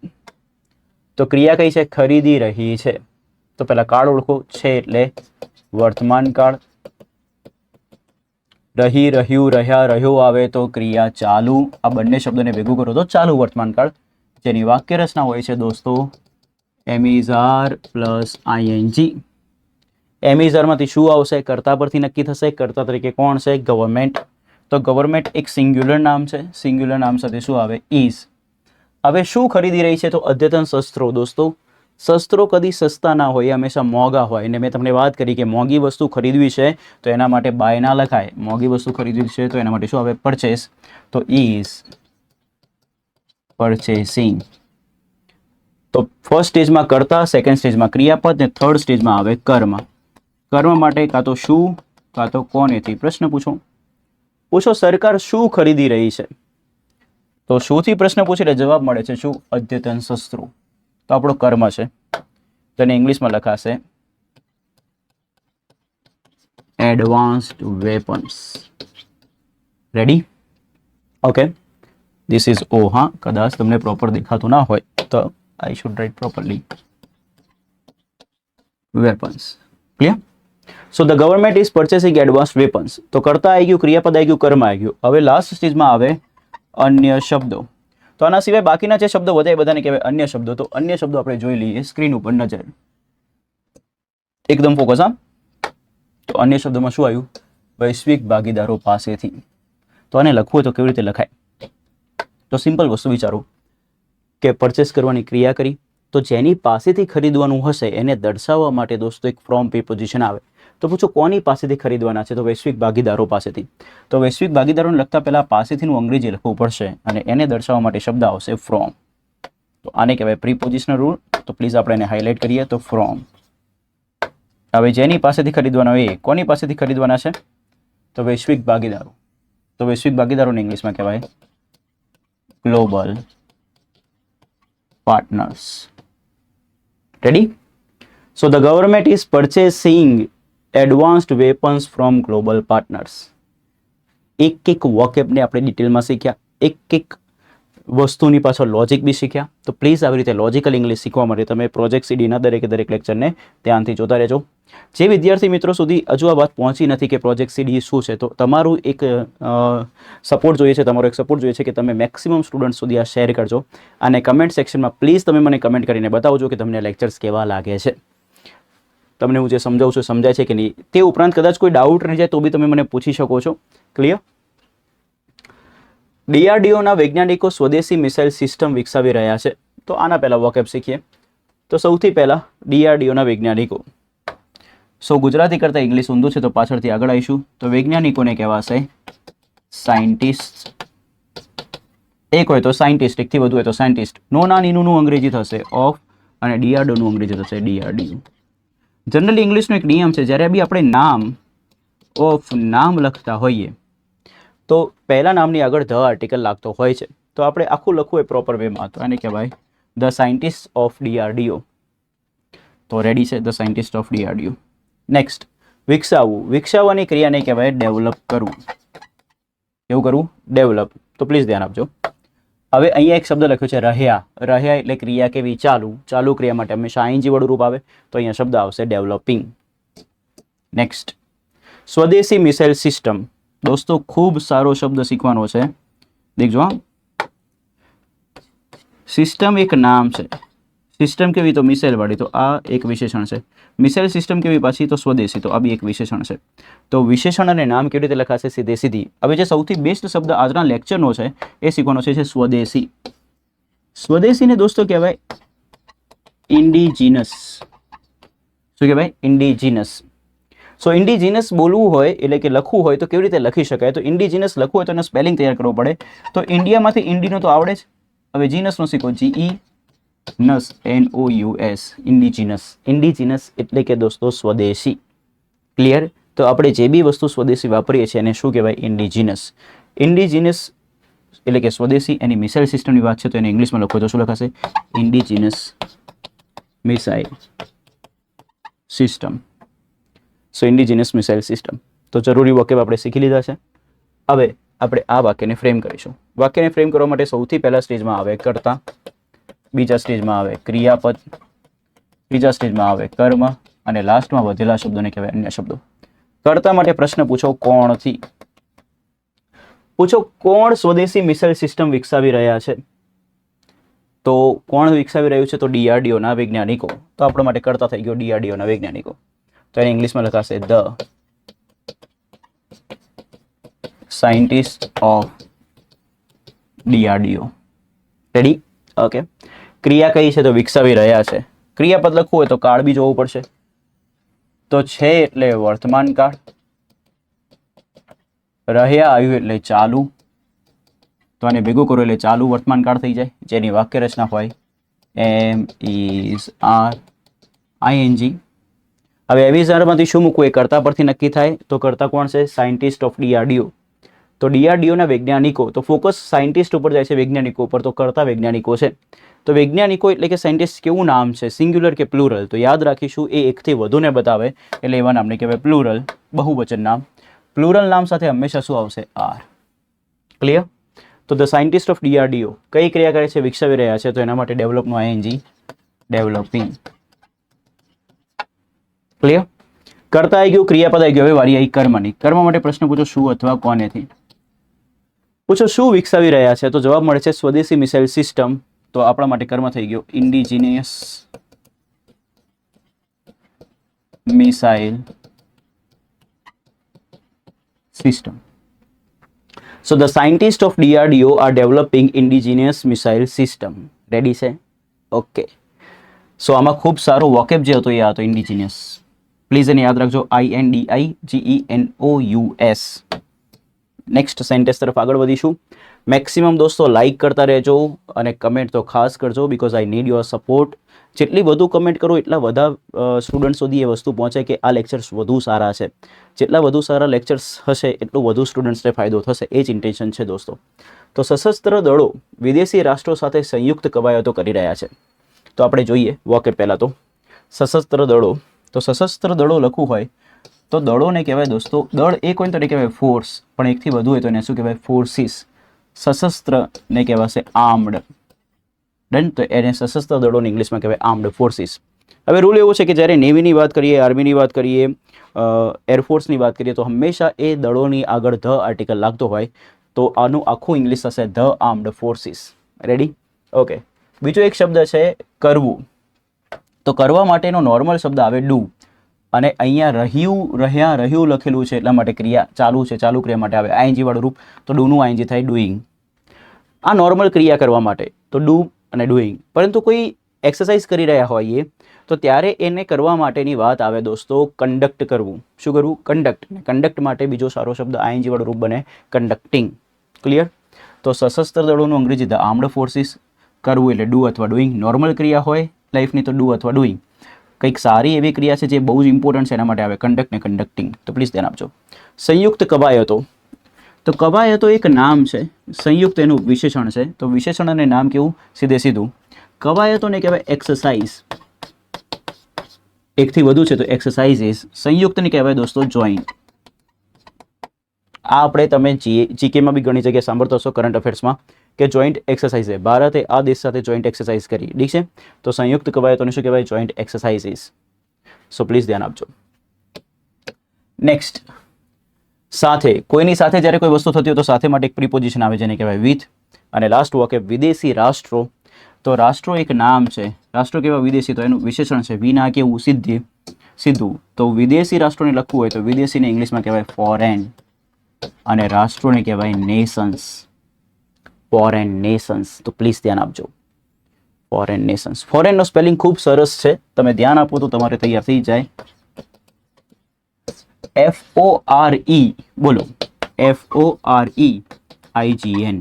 Speaker 1: તો ક્રિયા કઈ છે? ખરીદી રહી છે. તો પહેલા કાળ ઓળખો. છે એટલે વર્તમાન કાળ. રહી, રહ્યું, રહ્યા, રહ્યો આવે તો ક્રિયા ચાલુ. આ બંને શબ્દોને ભેગું કરો તો ચાલુ વર્તમાન કાળ. જેની વાક્ય રચના હોય છે દોસ્તો એમિઝાર પ્લસ આઈએનજી. એમિઝારમાંથી શું આવશે? કર્તા પરથી નક્કી થશે. કર્તા તરીકે કોણ છે? ગવર્મેન્ટ. તો ગવર્મેન્ટ એક સિંગ્યુલર નામ છે. સિંગ્યુલર નામ સાથે શું આવે? ઇઝ. હવે શું ખરીદી રહી છે? તો અદ્યતન શસ્ત્રો. દોસ્તો શસ્ત્રો કદી સસ્તા ના હોય, હંમેશા મોંઘા હોય. અને મેં તમને વાત કરી કે મોંઘી વસ્તુ ખરીદવી છે તો એના માટે બાય ના લખાય. મોંઘી વસ્તુ ખરીદવી છે તો એના માટે શું આવે? પરચેસ. તો ઇઝ પરચેસિંગ. તો ફર્સ્ટ સ્ટેજમાં કર્તા, સેકન્ડ સ્ટેજમાં ક્રિયાપદ ને થર્ડ સ્ટેજમાં આવે કર્મ. કર્મ માટે કાં તો શું કાં તો કોનેથી પ્રશ્ન પૂછો. પૂછો સરકાર શું ખરીદી રહી છે? તો શુંથી પ્રશ્ન પૂછે એટલે જવાબ મળે છે શું? અદ્યતન શસ્ત્રો. તો આપણો કર્મ છે. તેને ઇંગ્લિશમાં લખાશે advanced weapons. Ready? Okay. This is O. હા, કદાચ તમને પ્રોપર દેખાતું ના હોય તો I should write properly weapons. Clear? So the government is purchasing advance weapons. તો કરતા આવી ગયું, ક્રિયાપદ આવી ગયું, કર્મ આવી ગયું. હવે લાસ્ટ સ્ટેજમાં આવે અન્ય શબ્દો. તો આના સિવાય બાકીના જે શબ્દો વધે બધાને કહેવાય અન્ય શબ્દો. તો અન્ય શબ્દો આપણે જોઈ લઈએ સ્ક્રીન ઉપર. નજર એકદમ ફોકસ. હા, તો અન્ય શબ્દોમાં શું આવ્યું? વૈશ્વિક ભાગીદારો પાસેથી. તો આને લખવું હોય તો કેવી રીતે લખાય? તો સિમ્પલ વસ્તુ વિચારો કે પરચેસ કરવાની ક્રિયા કરી તો જેની પાસેથી ખરીદવાનું હશે એને દર્શાવવા માટે દોસ્તો એક ફ્રોમ પ્રિપોઝિશન આવે. તો પૂછો કોની પાસેથી ખરીદવાના છે? તો વૈશ્વિક ભાગીદારો પાસેથી. તો વૈશ્વિક ભાગીદારોને લગતા પહેલા પાસેથીનું અંગ્રેજી લખવું પડશે અને એને દર્શાવવા માટે શબ્દ આવશે ફ્રોમ. તો આને કહેવાય પ્રિપોઝિશનલ રૂલ. તો પ્લીઝ આપણે એને હાઇલાઇટ કરીએ. તો ફ્રોમ. હવે જેની પાસેથી ખરીદવાના હોય એ કોની પાસેથી ખરીદવાના છે? તો વૈશ્વિક ભાગીદારો. તો વૈશ્વિક ભાગીદારોને ઇંગ્લિશમાં કહેવાય global partners. Ready? So the government is purchasing advanced weapons from global partners. એક એક વોકેબને આપણે ડિટેલમાં શીખ્યા. એક એક વસ્તુની પાછળ લોજિક બી શીખ્યા. તો પ્લીઝ આવી રીતે લોજિકલ ઇંગ્લિશ શીખવા માટે તમે પ્રોજેક્ટ સીડીના દરેક લેક્ચરને ધ્યાનથી જોતા રહેજો. જે વિદ્યાર્થી મિત્રો સુધી હજુ આ વાત પહોંચી નથી કે પ્રોજેક્ટ સીડી શું છે, તો તમારું એક સપોર્ટ જોઈએ છે. તમારો એક સપોર્ટ જોઈએ છે કે તમે મેક્સિમમ સ્ટુડન્ટ સુધી આ શેર કરજો અને કમેન્ટ સેક્શનમાં પ્લીઝ તમે મને કમેન્ટ કરીને બતાવજો કે તમને લેક્ચર્સ કેવા લાગે છે. તમને હું જે સમજાવું છું સમજાય છે કે નહીં. તે ઉપરાંત કદાચ કોઈ ડાઉટ રહી જાય તો બી તમે મને પૂછી શકો છો. ક્લિયર? ડીઆરડીઓના વૈજ્ઞાનિકો સ્વદેશી મિસાઇલ સિસ્ટમ વિકસાવી રહ્યા છે. તો આના પહેલા વોકેબ શીખીએ. તો સૌથી પહેલા ડીઆરડીઓના વૈજ્ઞાનિકો. સો ગુજરાતી કરતાં ઇંગ્લિશ ઊંધું છે તો પાછળથી આગળ આવીશું. તો વૈજ્ઞાનિકોને કહેવાશે સાયન્ટિસ્ટ. એક હોય તો સાયન્ટિસ્ટ, એકથી વધુ હોય તો સાયન્ટિસ્ટ. નો ના નીનું અંગ્રેજી થશે ઓફ અને ડીઆરડીઓનું અંગ્રેજી થશે ડીઆરડીઓ. જનરલી ઇંગ્લિશનો એક નિયમ છે, જ્યારે બી આપણે નામ ઓફ નામ લખતા હોઈએ તો પહેલા નામની આગળ ધ આર્ટિકલ લાગતો હોય છે. તો આપણે આખું લખવું હોય પ્રોપર વેમાં તો આને કહેવાય ધ સાયન્ટિસ્ટ ઓફ ડીઆરડીઓ. તો રેડી છે? The scientist of DRDO. Next, વિકસાવવું. વિકસાવવાની ક્રિયાને કહેવાય ડેવલપ કરવું. કેવું કરવું? ડેવલપ. તો પ્લીઝ ધ્યાન આપજો. હવે અહીંયા એક શબ્દ લખ્યો છે રહ્યા. રહ્યા એટલે ક્રિયા કેવી? ચાલુ. ચાલુ ક્રિયા માટે હંમેશા આઈએનજી વાળું રૂપ આવે. તો અહીંયા શબ્દ આવશે ડેવલપિંગ. નેક્સ્ટ, સ્વદેશી મિસાઇલ સિસ્ટમ. દોસ્તો ખૂબ સારો શબ્દ શીખવાનો છે. દેખજો. સિસ્ટમ એક નામ છે. સિસ્ટમ કેવી? તો મિસાઇલ વાળી, તો આ એક વિશેષણ છે. મિસાઇલ સિસ્ટમ કેવી પાછી? તો સ્વદેશી, તો આ બી એક વિશેષણ છે. તો વિશેષણ અને નામ કેવી રીતે લખાશે? સીધે સીધી. હવે જે સૌથી બેસ્ટ શબ્દ આજના લેક્ચરનો છે એ શીખવાનો છે સ્વદેશી. સ્વદેશીને દોસ્તો કહેવાય ઇન્ડિજિનસ. શું કહેવાય? ઇન્ડિજિનસ. સો ઇન્ડિજિનસ બોલવું હોય એટલે કે લખવું હોય તો કેવી રીતે લખી શકાય? તો ઇન્ડિજિનસ લખવું હોય તો એનો સ્પેલિંગ તૈયાર કરવો પડે. તો ઇન્ડિયામાંથી ઇન્ડીનો તો આવડે જ. હવે જીનસનો શીખો, GE નસ, NOUS, ઇન્ડિજિનસ. ઇન્ડિજિનસ એટલે કે દોસ્તો સ્વદેશી. ક્લિયર? તો આપણે જે બી વસ્તુ સ્વદેશી વાપરીએ છીએ એને શું કહેવાય? ઇન્ડિજિનસ. ઇન્ડિજિનસ એટલે કે સ્વદેશી. એની મિસાઇલ સિસ્ટમની વાત છે તો એને ઇંગ્લિશમાં લખો તો શું લખાશે? Indigenous missile system. So indigenous missile system. તો જરૂરી વાક્ય આપણે શીખી લીધા છે. હવે આપણે આ વાક્યને ફ્રેમ કરીશું. વાક્યને ફ્રેમ કરવા માટે સૌથી પહેલા સ્ટેજમાં આવે કર્તા, બીજા સ્ટેજમાં આવે ક્રિયાપદ, ત્રીજા સ્ટેજમાં આવે કર્મ અને લાસ્ટમાં વધેલા શબ્દોને કહેવાય અન્ય શબ્દો. કર્તા માટે પ્રશ્ન પૂછો કોણથી. પૂછો કોણ સ્વદેશી મિસાઇલ સિસ્ટમ વિકસાવી રહ્યા છે? તો કોણ વિકસાવી રહ્યું છે? તો DRDOના વૈજ્ઞાનિકો. તો આપણા માટે કર્તા થઈ ગયો DRDOના વૈજ્ઞાનિકો. તો એને ઇંગ્લિશમાં લખાશે the scientist of DRDO. Ready? Okay. ક્રિયા કઈ છે? તો વિકસાવી રહ્યા છે. ક્રિયાપદ લખવું હોય તો કાળ બી જોવું પડશે. તો છે એટલે વર્તમાન કાળ, રહ્યા આવ્યું એટલે ચાલુ, તો આને ભેગું કરો એટલે ચાલુ વર્તમાન કાળ થઈ જાય. જેની વાક્ય રચના હોય M is R ING. હવે એવિઝારમાંથી શું મૂકવું? એ કર્તા પરથી નક્કી થાય. તો કર્તા કોણ છે? Scientist of DRDO. તો DRDOના વૈજ્ઞાનિકો. તો ફોકસ સાયન્ટિસ્ટ ઉપર જાય છે, વૈજ્ઞાનિકો ઉપર. તો કર્તા વૈજ્ઞાનિકો છે. તો વૈજ્ઞાનિકો એટલે કે સાયન્ટિસ્ટ કેવું નામ છે? સિંગ્યુલર કે પ્લુરલ? તો યાદ રાખીશું એ એકથી વધુને બતાવે એટલે એવા નામને કહેવાય પ્લુરલ, બહુવચન નામ. પ્લુરલ નામ સાથે હંમેશા શું આવશે? R. ક્લિયર? તો ધ સાયન્ટિસ્ટ ઓફ DRDO કઈ ક્રિયા કરે છે? વિકસાવી રહ્યા છે. તો એના માટે ડેવલપનું ING, ડેવલપિંગ. ક્લિયર? કરતા આવી ગયું, ક્રિયાપદ આવી ગયું. હવે વારી આવી કર્મની. કર્મ માટે પ્રશ્ન પૂછો શું અથવા કોનેથી. પૂછો શું વિકસાવી રહ્યા છે? તો જવાબ મળે છે સ્વદેશી મિસાઇલ સિસ્ટમ. તો આપણા માટે કર્મ થઈ ગયો indigenous missile system. So the scientists of DRDO are developing indigenous missile system. Ready છે? ઓકે. સો આમાં ખૂબ સારો વોકેબ જે હતો એ હતો ઇન્ડિજિનિયસ. પ્લીઝ એને યાદ રાખજો, INDIGENOUS. નેક્સ્ટ સેન્ટેન્સ તરફ આગળ વધીશું. મેક્સિમમ દોસ્તો લાઇક કરતા રહેજો અને કમેન્ટ તો ખાસ કરજો because I need your support. જેટલી વધુ કમેન્ટ કરો એટલા બધા સ્ટુડન્ટ સુધી એ વસ્તુ પહોંચે કે આ લેક્ચર્સ વધુ સારા છે. જેટલા વધુ સારા લેક્ચર્સ હશે એટલું વધુ સ્ટુડન્ટ્સને ફાયદો થશે. એ જ ઇન્ટેન્શન છે દોસ્તો. તો સશસ્ત્ર દળો વિદેશી રાષ્ટ્રો સાથે સંયુક્ત કવાયતો કરી રહ્યા છે. તો આપણે જોઈએ વોકેબ પહેલાં તો સશસ્ત્ર દળો. તો સશસ્ત્ર દળો લખવું હોય તો દળોને કહેવાય દોસ્તો, દળ એક હોય તો એને કહેવાય ફોર્સ, પણ એકથી વધુ હોય તો એને શું કહેવાય? ફોર્સિસ. સશસ્ત્રને કહેવાશે આર્મ્ડ. ડન? તો એને સશસ્ત્ર દળોને ઇંગ્લિશમાં કહેવાય આર્મ્ડ ફોર્સિસ. હવે રૂલ એવો છે કે જ્યારે નેવીની વાત કરીએ, આર્મીની વાત કરીએ, એરફોર્સની વાત કરીએ તો હંમેશા એ દળોની આગળ ધ આર્ટિકલ લાગતો હોય. તો આનું આખું ઇંગ્લિશ થશે the armed forces. Ready? Okay. બીજો એક શબ્દ છે કરવું. તો કરવા માટેનો નોર્મલ શબ્દ આવે ડુ. અને અહીંયા રહ્યું લખેલું છે એટલા માટે ક્રિયા ચાલુ છે, ચાલુ ક્રિયા માટે આવે ING વાળું રૂપ. તો ડુનું ING થાય ડુઈંગ. આ નોર્મલ ક્રિયા કરવા માટે તો ડુ અને ડુઈંગ. પરંતુ કોઈ એક્સરસાઇઝ કરી રહ્યા હોઈએ તો ત્યારે એને કરવા માટેની વાત આવે દોસ્તો કંડક્ટ કરવું. શું કરવું? કંડક્ટ. કંડક્ટ માટે બીજો સારો શબ્દ ING વાળું રૂપ બને કંડક્ટિંગ. ક્લિયર? તો સશસ્ત્ર દળોનું અંગ્રેજી ધ આર્મ્ડ ફોર્સિસ. કરવું એટલે ડુ અથવા ડુઈંગ. નોર્મલ ક્રિયા હોય લાઈફની તો ડુ અથવા ડુઈંગ. કંઈક સારી એવી ક્રિયા છે જે બહુ જ ઇમ્પોર્ટન્ટ છે એના માટે આવે કંડક્ટ ને કંડક્ટિંગ. તો પ્લીઝ ધ્યાન આપજો. સંયુક્ત કવાયતો. તો કવાયતો એક નામ છે, સંયુક્ત એનું વિશેષણ છે. તો વિશેષણ અને નામ કેવું? સીધે સીધું. કવાયતોને કહેવાય એક્સરસાઇઝ. એકથી વધુ છે તો એક્સરસાઇઝીસ. સંયુક્તને કહેવાય દોસ્તો જોઈન્ટ. આ આપણે તમે જીકેમાં બી ઘણી જગ્યાએ સાંભળતો હશો કરંટ અફેર્સમાં કે જોઈન્ટ એક્સરસાઇઝ છે. ભારતે આ દેશ સાથે જોઈન્ટ એક્સરસાઇઝ કરી. ઠીક છે? તો સંયુક્ત કવાયતોને શું કહેવાય? Joint exercises. સો પ્લીઝ ધ્યાન આપજો. નેક્સ્ટ, સાથે. કોઈની સાથે જ્યારે કોઈ વસ્તુ થતી હોય તો સાથે માટે એક પ્રિપોઝિશન આવે જેને કહેવાય વિથ. અને લાસ્ટ વોકેબ વિદેશી રાષ્ટ્રો. તો રાષ્ટ્રો એક નામ છે. રાષ્ટ્રો કેવા વિદેશી, તો એનું વિશેષણ છે વિના કેવું સીધું. તો વિદેશી રાષ્ટ્રોને લખવું હોય તો વિદેશીને ઇંગ્લિશમાં કહેવાય ફોરેન, અને રાષ્ટ્રોને કહેવાય નેશન્સ. Foreign Nations. તો પ્લીઝ ધ્યાન આપજો, ફોરેન નેશન્સ. ફોરેનનો સ્પેલિંગ ખૂબ સરસ છે, તમે ધ્યાન આપો તો તમારે તૈયાર થઈ જાય. FORE, બોલો, FOREIGN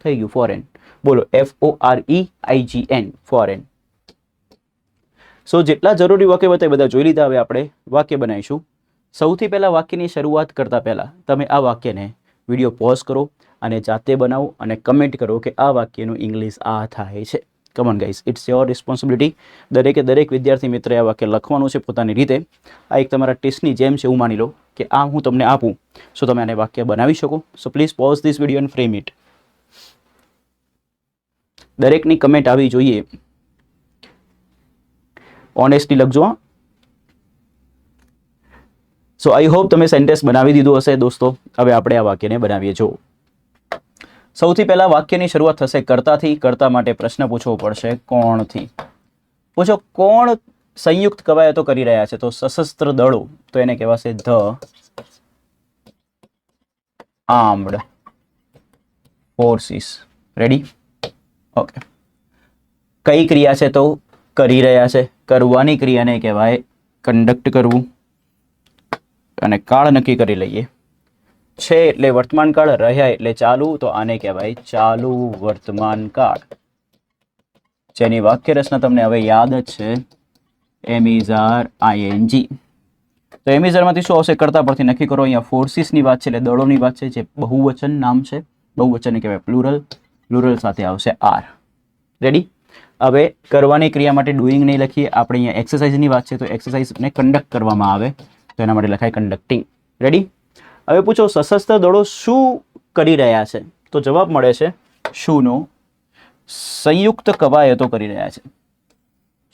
Speaker 1: થઈ ગયું ફોરેન. બોલો, FOREIGN ફોરેન. સો જેટલા જરૂરી વાક્ય બતાવે બધા જોઈ લીધા. હવે આપણે વાક્ય બનાવીશું. સૌથી પહેલા વાક્યની શરૂઆત કરતા પહેલા તમે આ વાક્યને વિડીયો પોઝ કરો અને જાતે બનાવો અને કમેન્ટ કરો કે આ વાક્યનું ઇંગ્લિશ આ થાય છે. Come on guys, it's your responsibility. દરેક વિદ્યાર્થી મિત્રએ આ વાક્ય લખવાનું છે પોતાની રીતે. આ એક તમારા ટેસ્ટની જેમ છે એવું માની લો કે આ હું તમને આપું, સો તમે આને વાક્ય બનાવી શકો. So please pause this video and frame it. દરેકની કમેન્ટ આવી જોઈએ. ઓનેસ્ટલી લખજો. સો આઈ હોપ તમે સેન્ટેન્સ બનાવી દીધું હશે દોસ્તો. હવે આપણે આ વાક્યને બનાવીએ. જો સૌથી પહેલા વાક્યની શરૂઆત થશે કર્તાથી. કર્તા માટે પ્રશ્ન પૂછવો પડશે કોણથી. પૂછો કોણ સંયુક્ત કવાયતો કરી રહ્યા છે? તો સશસ્ત્ર દળો, તો એને કહેવાશે the armed forces. Ready? Okay. કઈ ક્રિયા છે? તો કરી રહ્યા છે. કરવાની ક્રિયાને કહેવાય કંડક્ટ કરવું. અને કાળ નક્કી કરી લઈએ. છે એટલે વર્તમાન કાળ, રહ્યા એટલે ચાલુ, તો આને કહેવાય ચાલુ વર્તમાન કાળ. જેની વાક્ય રચના તમને હવે યાદ જ છે, એમિઝાર ING. તો એમિઝારમાંથી શું આવશે? કર્તા પરથી નક્કી કરો. અહીંયા ફોર્સિસની વાત છે એટલે દળોની વાત છે, જે બહુવચન નામ છે. બહુવચનને કહેવાય પ્લુરલ. પ્લુરલ સાથે આવશે આર. રેડી? હવે કરવાની ક્રિયા માટે ડુઈંગ નહીં લખીએ આપણે. અહીંયા એક્સરસાઇઝની વાત છે, તો એક્સરસાઇઝને કંડક્ટ કરવામાં આવે તો એના માટે લખાય કંડક્ટિંગ. રેડી? હવે પૂછો સશસ્ત્ર દળો શું કરી રહ્યા છે? તો જવાબ મળે છે શુંનો સંયુક્ત કવાયતો કરી રહ્યા છે.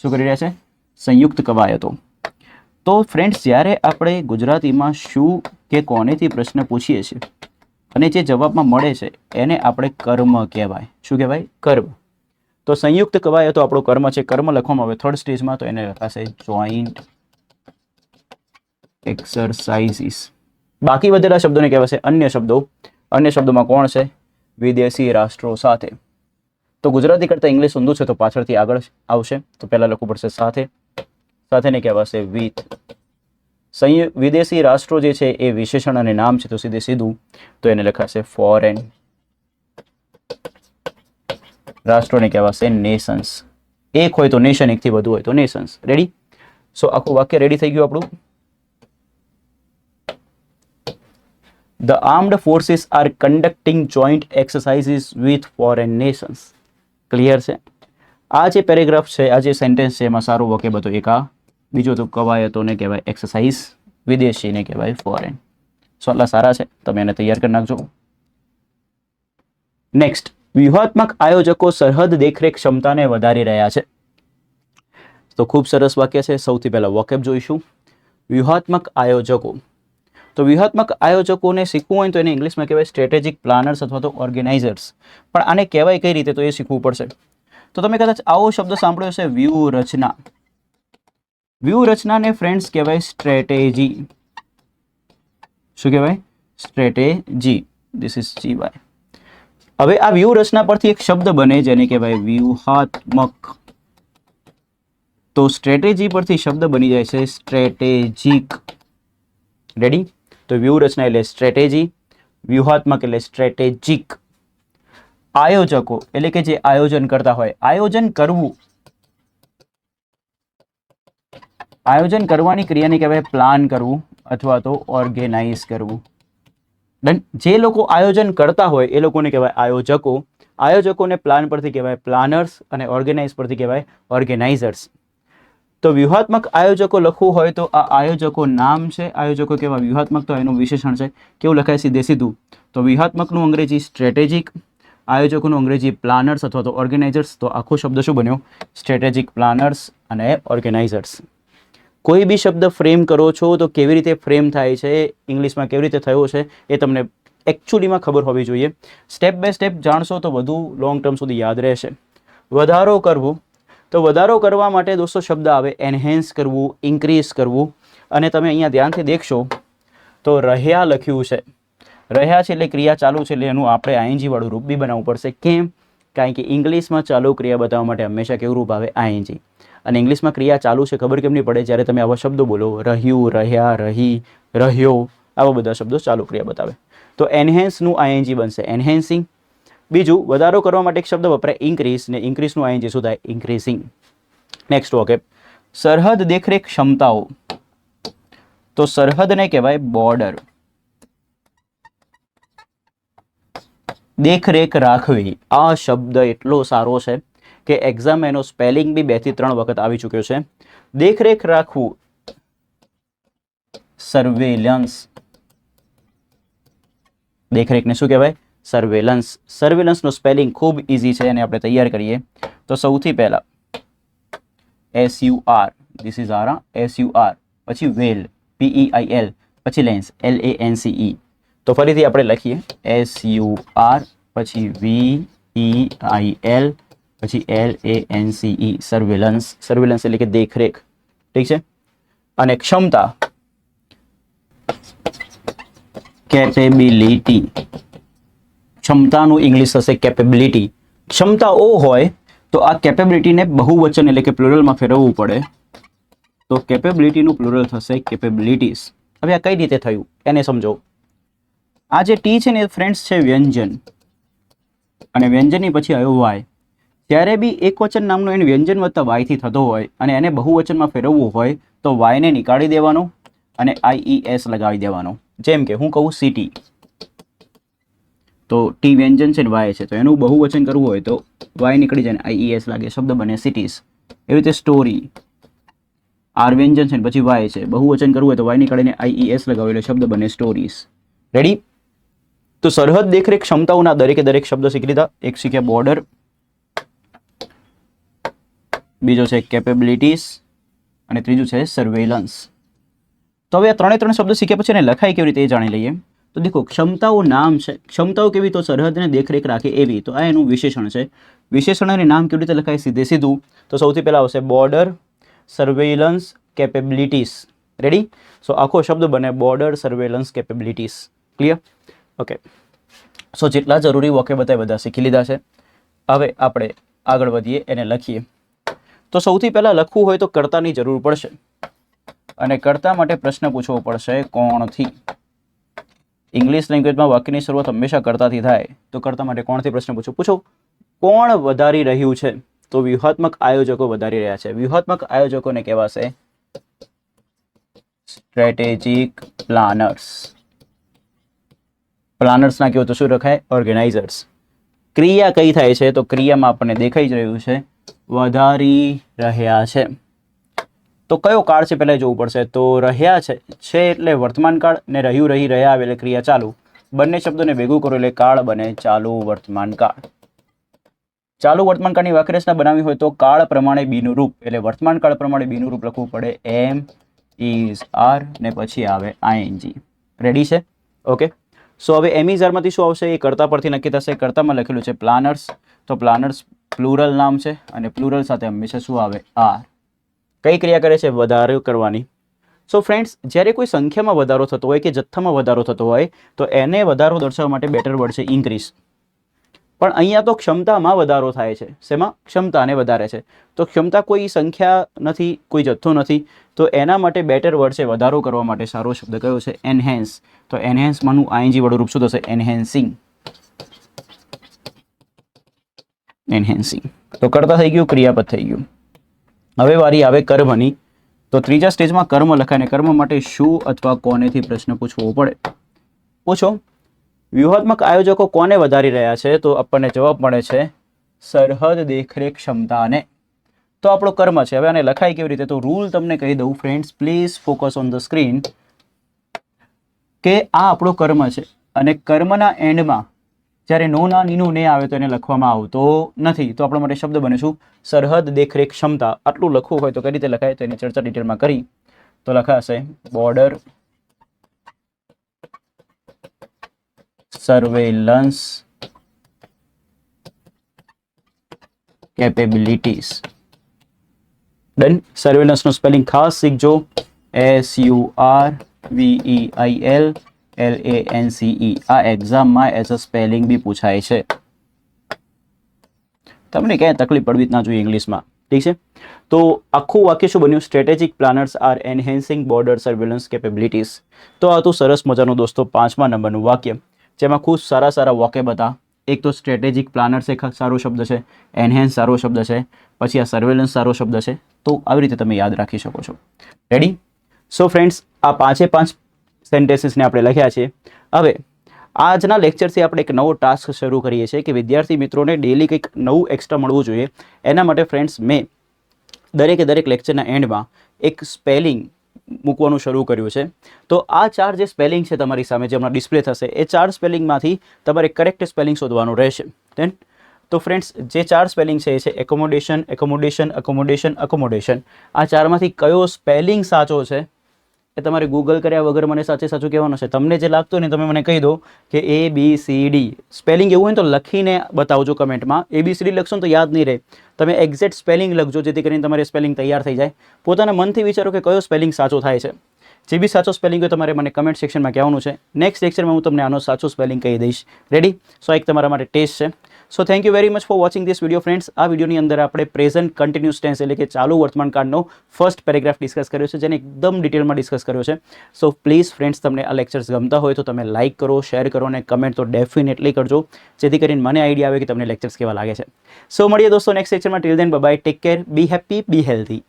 Speaker 1: શું કરી રહ્યા છે? સંયુક્ત કવાયતો. તો ફ્રેન્ડ્સ, જ્યારે આપણે ગુજરાતીમાં શું કે કોનેથી પ્રશ્ન પૂછીએ છીએ અને જે જવાબમાં મળે છે એને આપણે કર્મ કહેવાય. શું કહેવાય? કર્મ. તો સંયુક્ત કવાયતો આપણો કર્મ છે. કર્મ લખવામાં આવે થર્ડ સ્ટેજમાં, તો એને લખાશે જોઈન્ટ એક્સરસાઇઝીસ. બાકી વધેલા શબ્દોને કહેવાશે અન્ય શબ્દો. અન્ય શબ્દોમાં કોણ છે? વિદેશી રાષ્ટ્રો સાથે. તો ગુજરાતી કરતાં ઇંગ્લિશ ઊંધું છે તો પાછળથી આગળ આવશે. તો પહેલાં લખવું પડશે સાથે. સાથેને કહેવાશે વિથ. વિદેશી રાષ્ટ્રો જે છે એ વિશેષણ અને નામ છે, તો સીધું તો એને લખાશે ફોરેન. રાષ્ટ્રોને કહેવાશે નેશન્સ. એક હોય તો નેશન, એકથી વધુ હોય તો નેશન્સ. રેડી? સો આખું વાક્ય રેડી થઈ ગયું આપણું. The armed forces are conducting joint exercises with foreign nations. Clear છે? આ જે પેરેગ્રાફ છે, આ જે સેન્ટેન્સ છે, એમાં સારું વાક્ય બધું એક આ. બીજો તો કવાયતોને કહેવાય એક્સરસાઇઝ, વિદેશીને કહેવાય ફોરેન. સો આટલા સારા છે, તમે એને તૈયાર કરી નાખજો. નેક્સ્ટ, વ્યૂહાત્મક આયોજકો સરહદ દેખરેખ ક્ષમતાને વધારી રહ્યા છે. તો ખૂબ સરસ વાક્ય છે. સૌથી પહેલા વોકેબ જોઈશું. વ્યૂહાત્મક આયોજકો. તો વ્યૂહાત્મક આયોજકોને શીખવું હોય તો એને ઇંગ્લિશમાં કહેવાય સ્ટ્રેટેજિક પ્લાનર્સ અથવા તો ઓર્ગેનાઇઝર્સ. પણ આને કહેવાય કઈ રીતે? તો એ શીખવું પડશે. તો તમે કદાચ આવો શબ્દ સાંભળ્યો છે, વ્યૂહરચના. વ્યૂહરચનાને ફ્રેન્ડ્સ કહેવાય સ્ટ્રેટેજી. શું કહેવાય? સ્ટ્રેટેજી. This is GY. હવે આ વ્યૂહરચના પરથી એક શબ્દ બને જેને કહેવાય વ્યૂહાત્મક. તો સ્ટ્રેટેજી પરથી શબ્દ બની જાય છે સ્ટ્રેટેજિક. રેડી? તો વ્યૂહરચના એટલે સ્ટ્રેટેજી, વ્યૂહાત્મક એટલે સ્ટ્રેટેજિક. આયોજકો એટલે કે જે આયોજન કરતા હોય. આયોજન કરવું, આયોજન કરવાની ક્રિયાને કહેવાય પ્લાન કરવું અથવા તો ઓર્ગેનાઇઝ કરવું. ડન? જે લોકો આયોજન કરતા હોય એ લોકોને કહેવાય આયોજકો. આયોજકોને પ્લાન પરથી કહેવાય પ્લાનર્સ અને ઓર્ગેનાઇઝ પરથી કહેવાય ઓર્ગેનાઇઝર્સ. તો વ્યૂહાત્મક આયોજકો લખવું હોય તો આ આયોજકો નામ છે. આયોજકો કેવા? વ્યૂહાત્મક. તો એનું વિશેષણ છે. કેવું લખાય? સીધું. તો વ્યૂહાત્મકનું અંગ્રેજી સ્ટ્રેટેજિક, આયોજકોનું અંગ્રેજી પ્લાનર્સ અથવા તો ઓર્ગેનાઇઝર્સ. તો આખો શબ્દ શું બન્યો? સ્ટ્રેટેજિક પ્લાનર્સ અને ઓર્ગેનાઇઝર્સ. કોઈ બી શબ્દ ફ્રેમ કરો છો તો કેવી રીતે ફ્રેમ થાય છે, ઇંગ્લિશમાં કેવી રીતે થયો છે, એ તમને એકચ્યુઅલીમાં ખબર હોવી જોઈએ. સ્ટેપ બાય સ્ટેપ જાણશો તો વધુ લોંગ ટર્મ સુધી યાદ રહેશે. વધારો કરવું, તો વધારો કરવા માટે દોસ્તો શબ્દ આવે એનહેન્સ કરવું, ઇન્ક્રીઝ કરવું. અને તમે અહીંયા ધ્યાનથી દેખશો તો રહ્યા લખ્યું છે. રહ્યા છે એટલે ક્રિયા ચાલુ છે, એટલે એનું આપણે આઈએનજી વાળું રૂપ બી બનાવવું પડશે. કેમ? કારણ કે ઇંગ્લિશમાં ચાલુ ક્રિયા બતાવવા માટે હંમેશા કેવું રૂપ આવે? આઈએનજી. અને ઇંગ્લિશમાં ક્રિયા ચાલુ છે ખબર કેમ નહીં પડે? જ્યારે તમે આવા શબ્દો બોલો, રહ્યું, રહ્યા, રહી, રહ્યો, આવા બધા શબ્દો ચાલુ ક્રિયા બતાવે. તો એનહેન્સનું આઈએનજી બનશે એનહેન્સિંગ. બીજું, વધારો કરવા માટે એક શબ્દ વપરાય ઇન્ક્રીઝ, ને ઇન્ક્રીઝનું આઈએનજી શું થાય? ઇન્ક્રીઝિંગ. નેક્સ્ટ ઓકે, સરહદ દેખરેખ ક્ષમતાઓ. તો સરહદને કહેવાય બોર્ડર. દેખરેખ રાખવી, આ શબ્દ એટલો સારો છે કે એક્ઝામ એનો સ્પેલિંગ બી 2 થી 3 વખત આવી ચૂક્યો છે. દેખરેખ રાખવું, સર્વેલન્સ. દેખરેખને શું કહેવાય? સર્વેલન્સ. સર્વેલન્સનો સ્પેલિંગ ખૂબ ઇઝી છે અને આપણે તૈયાર કરીએ તો સૌથી પહેલા SUR, this is R, SUR, પછી વેલ, PEIL, પછી લેન્સ, LANCE. તો ફરીથી આપણે લખીએ SUR, પછી VEIL, પછી LANCE, સર્વેલન્સ. સર્વેલન્સ એટલે કે દેખરેખ. ઠીક છે. અને ક્ષમતા, કેપેબિલિટી. ક્ષમતાનું ઇંગ્લિશ થશે કેપેબિલિટી. ક્ષમતાઓ હોય તો આ કેપેબિલિટીને બહુવચન એટલે કે પ્લુરલમાં ફેરવવું પડે, તો કેપેબિલિટીનું પ્લુરલ થશે કેપેબિલિટીઝ. હવે આ કઈ રીતે થયું એને સમજો. આ જે ટી છે ને ફ્રેન્ડ્સ છે વ્યંજન, અને વ્યંજનની પછી આવ્યો વાય. ત્યારે બી એકવચન નામનો એને વ્યંજન વત્તા વાયથી થતો હોય અને એને બહુવચનમાં ફેરવવું હોય તો વાયને નીકાળી દેવાનો અને IES લગાવી દેવાનો. જેમ કે હું કહું સિટી, તો ટી વ્યંજન છે ને વાય છે, તો એનું બહુવચન કરવું હોય તો વાય નીકળી જાય ને IES લાગે, શબ્દ બને સિટીઝ. એવી રીતે સ્ટોરી, આર વ્યંજન છે ને પછી વાય છે, બહુવચન કરવું હોય તો વાય નીકાળીને IES લગાવો એટલે શબ્દ બને સ્ટોરીઝ. રેડી? તો સરહદ દેખરેખ ક્ષમતાઓના દરેકે દરેક શબ્દ શીખી લીધા. એક શીખ્યા બોર્ડર, બીજો છે કેપેબિલિટીઝ, અને ત્રીજું છે સર્વેલન્સ. તો હવે આ ત્રણ શબ્દ શીખ્યા પછી એને લખાય કેવી રીતે એ જાણી લઈએ. તો દેખો, ક્ષમતાઓ નામ છે. ક્ષમતાઓ કેવી? તો સરહદને દેખરેખ રાખે એવી. તો આ એનું વિશેષણ છે. વિશેષણ અને નામ કેવી રીતે લખાય? સીધે સીધું. તો સૌથી પહેલા આવશે border, surveillance, capabilities. Ready? So આખો શબ્દ બને border, surveillance, capabilities. Clear? Okay. So જેટલા જરૂરી વાક્ય બતાવે બધા શીખી લીધા છે. હવે આપણે આગળ વધીએ, એને લખીએ. તો સૌથી પહેલા લખવું હોય તો કર્તાની જરૂર પડશે, અને કર્તા માટે પ્રશ્ન પૂછવો પડશે કોણથી. ઇંગ્લિશ લેંગ્વેજમાં વાક્યની શરૂઆત હંમેશા કર્તાથી થાય, તો કર્તા માટે કોણથી પ્રશ્ન પૂછો. કોણ વધારી રહ્યું છે? તો વ્યૂહાત્મક આયોજકો વધારી રહ્યા છે. વ્યૂહાત્મક આયોજકોને કહેવાશે સ્ટ્રેટેજિક પ્લાનર્સ. પ્લાનર્સના કહેવું તો શું રખાય? ઓર્ગેનાઇઝર્સ. ક્રિયા કઈ થાય છે? તો ક્રિયામાં આપણને દેખાઈ જ રહ્યું છે વધારી રહ્યા છે. તો કયો કાળ છે પહેલા જોવું પડશે. તો રહ્યા છે એટલે વર્તમાન કાળ, ને રહ્યું, રહી, રહ્યા આવે એટલે ક્રિયા ચાલુ. બંને શબ્દોને ભેગું કરો એટલે કાળ બને ચાલુ વર્તમાન કાળ. ચાલુ વર્તમાન કાળની વાક્યરચના બનાવી હોય તો કાળ પ્રમાણે બીનું રૂપ, એટલે વર્તમાન કાળ પ્રમાણે બીનું રૂપ લખવું પડે એમ ઇઝ આર, ને પછી આવે ING. રેડી છે? ઓકે. સો હવે એમ ઇઝ આરમાંથી શું આવશે? એ કર્તા પરથી નક્કી થશે. કર્તામાં લખેલું છે પ્લાનર્સ, તો પ્લાનર્સ પ્લુરલ નામ છે, અને પ્લુરલ સાથે હંમેશા શું આવે? આર. કઈ ક્રિયા કરે છે? વધારો કરવાની. સો ફ્રેન્ડ્સ, જ્યારે કોઈ સંખ્યામાં વધારો થતો હોય કે જથ્થામાં વધારો થતો હોય તો એને વધારો દર્શાવવા માટે બેટર વર્ડ છે ઇન્ક્રીઝ. પણ અહીંયા તો ક્ષમતામાં વધારો થાય છે. શેમાં? ક્ષમતાને વધારે છે. તો ક્ષમતા કોઈ સંખ્યા નથી, કોઈ જથ્થો નથી, તો એના માટે બેટર વર્ડ છે વધારો કરવા માટે સારો શબ્દ કયો છે? એનહેન્સ. તો એનહેન્સમાંનું ING વાળું રૂપ શું થશે? એનહેન્સિંગ. એનહેન્સિંગ. તો કર્તા થઈ ગયું, ક્રિયાપદ થઈ ગયું. હવે વારી આવે કર્મની. તો ત્રીજા સ્ટેજમાં કર્મ લખાય, કર્મ માટે શું અથવા કોનેથી પ્રશ્ન પૂછવો પડે. પૂછો. વ્યૂહાત્મક આયોજકો કોને વધારી રહ્યા છે? તો આપણને જવાબ મળે છે સરહદ દેખરેખ ક્ષમતાને. તો આપણો કર્મ છે. હવે આને લખાય કેવી રીતે? તો રૂલ તમને કહી દઉં friends, please focus on the screen, કે આ આપણો કર્મ છે, અને કર્મના એન્ડમાં જ્યારે નો ના નીનું ને આવે તો એને લખવામાં આવતો નથી. તો આપણા માટે શબ્દ બને શું? સરહદ દેખરેખ ક્ષમતા. આટલું લખવું હોય તો કઈ રીતે લખાય? તો એની ચર્ચા ડિટેલમાં કરી તો લખાશે બોર્ડર, સર્વેલન્સ, કેપેબિલિટીઝ. ડન. સર્વેલન્સનું સ્પેલિંગ ખાસ શીખજો. SURVEILLANCE. આ એક્ઝામમાં એઝ અ સ્પેલિંગ બી પૂછાય છે. તમને ક્યાંય તકલીફ પડવી જ ના જોઈએ ઇંગ્લિશમાં. ઠીક છે. તો આખું વાક્ય શું બન્યું? Strategic planners are enhancing border surveillance capabilities. તો આ તો સરસ મજાનું દોસ્તો 5મા નંબરનું વાક્ય, જેમાં ખૂબ સારા વાક્ય હતા. એક તો સ્ટ્રેટેજિક પ્લાનર્સ એક સારો શબ્દ છે, એનહેન્સ સારો શબ્દ છે, પછી આ સર્વેલન્સ સારો શબ્દ છે. તો આવી રીતે તમે યાદ રાખી શકો છો. રેડી? સો ફ્રેન્ડ્સ, આ 5 સેન્ટેન્સીસને આપણે લખ્યા છે. હવે આજના લેક્ચરથી આપણે એક નવો ટાસ્ક શરૂ કરીએ છીએ કે વિદ્યાર્થી મિત્રોને ડેલી કંઈક નવું એક્સ્ટ્રા મળવું જોઈએ. એના માટે ફ્રેન્ડ્સ મેં દરેક લેક્ચરના એન્ડમાં એક સ્પેલિંગ મૂકવાનું શરૂ કર્યું છે. તો આ 4 જે સ્પેલિંગ છે તમારી સામે જે હમણાં ડિસ્પ્લે થશે, એ 4 સ્પેલિંગમાંથી તમારે કરેક્ટ સ્પેલિંગ શોધવાનું રહેશે. ધેન તો ફ્રેન્ડ્સ, જે 4 સ્પેલિંગ છે એ છે એકોમોડેશન, એકોમોડેશન, એકોમોડેશન, એકોમોડેશન. આ 4માંથી કયો સ્પેલિંગ સાચો છે એ તમારે ગૂગલ કર્યા વગર મને સાચું કહેવાનું છે. તમને જે લાગતું હોય ને તમે મને કહી દો કે ABCD સ્પેલિંગ એવું હોય ને તો લખીને બતાવજો કમેન્ટમાં. ABCD લખશો ને તો યાદ નહીં રહે. તમે એક્ઝેક્ટ સ્પેલિંગ લખજો જેથી કરીને તમારી સ્પેલિંગ તૈયાર થઈ જાય. પોતાના મનથી વિચારો કે કયો સ્પેલિંગ સાચો થાય છે. જે બી સાચો સ્પેલિંગ હોય તમારે મને કમેન્ટ સેક્શનમાં કહેવાનું છે. નેક્સ્ટ લેક્ચરમાં હું તમને આનો સાચો સ્પેલિંગ કહી દઈશ. રેડી? સો એક તમારા માટે ટેસ્ટ છે. So thank you very much for watching this video friends. આ વિડીયોની અંદર આપણે પ્રેઝન્ટ કન્ટિન્યુઅસ ટેન્સ એટલે કે ચાલુ વર્તમાન કાળનો ફર્સ્ટ પેરેગ્રાફ ડિસ્કસ કર્યો છે, જેને એકદમ ડિટેલમાં ડિસ્કસ કર્યો છે. સો પ્લીઝ ફ્રેન્ડ્સ, તમને આ લેક્ચર્સ ગમતા હોય તો તમે લાઇક કરો, શેર કરો અને કમેન્ટ તો ડેફિનેટલી કરજો, જેથી કરીને મને આઈડિયા આવે કે તમને લેક્ચર્સ કેવા લાગે છે. સો મળીએ દોસ્તો નેક્સ્ટ લેક્ચરમાં. Till then bye bye, take care, be happy, be healthy.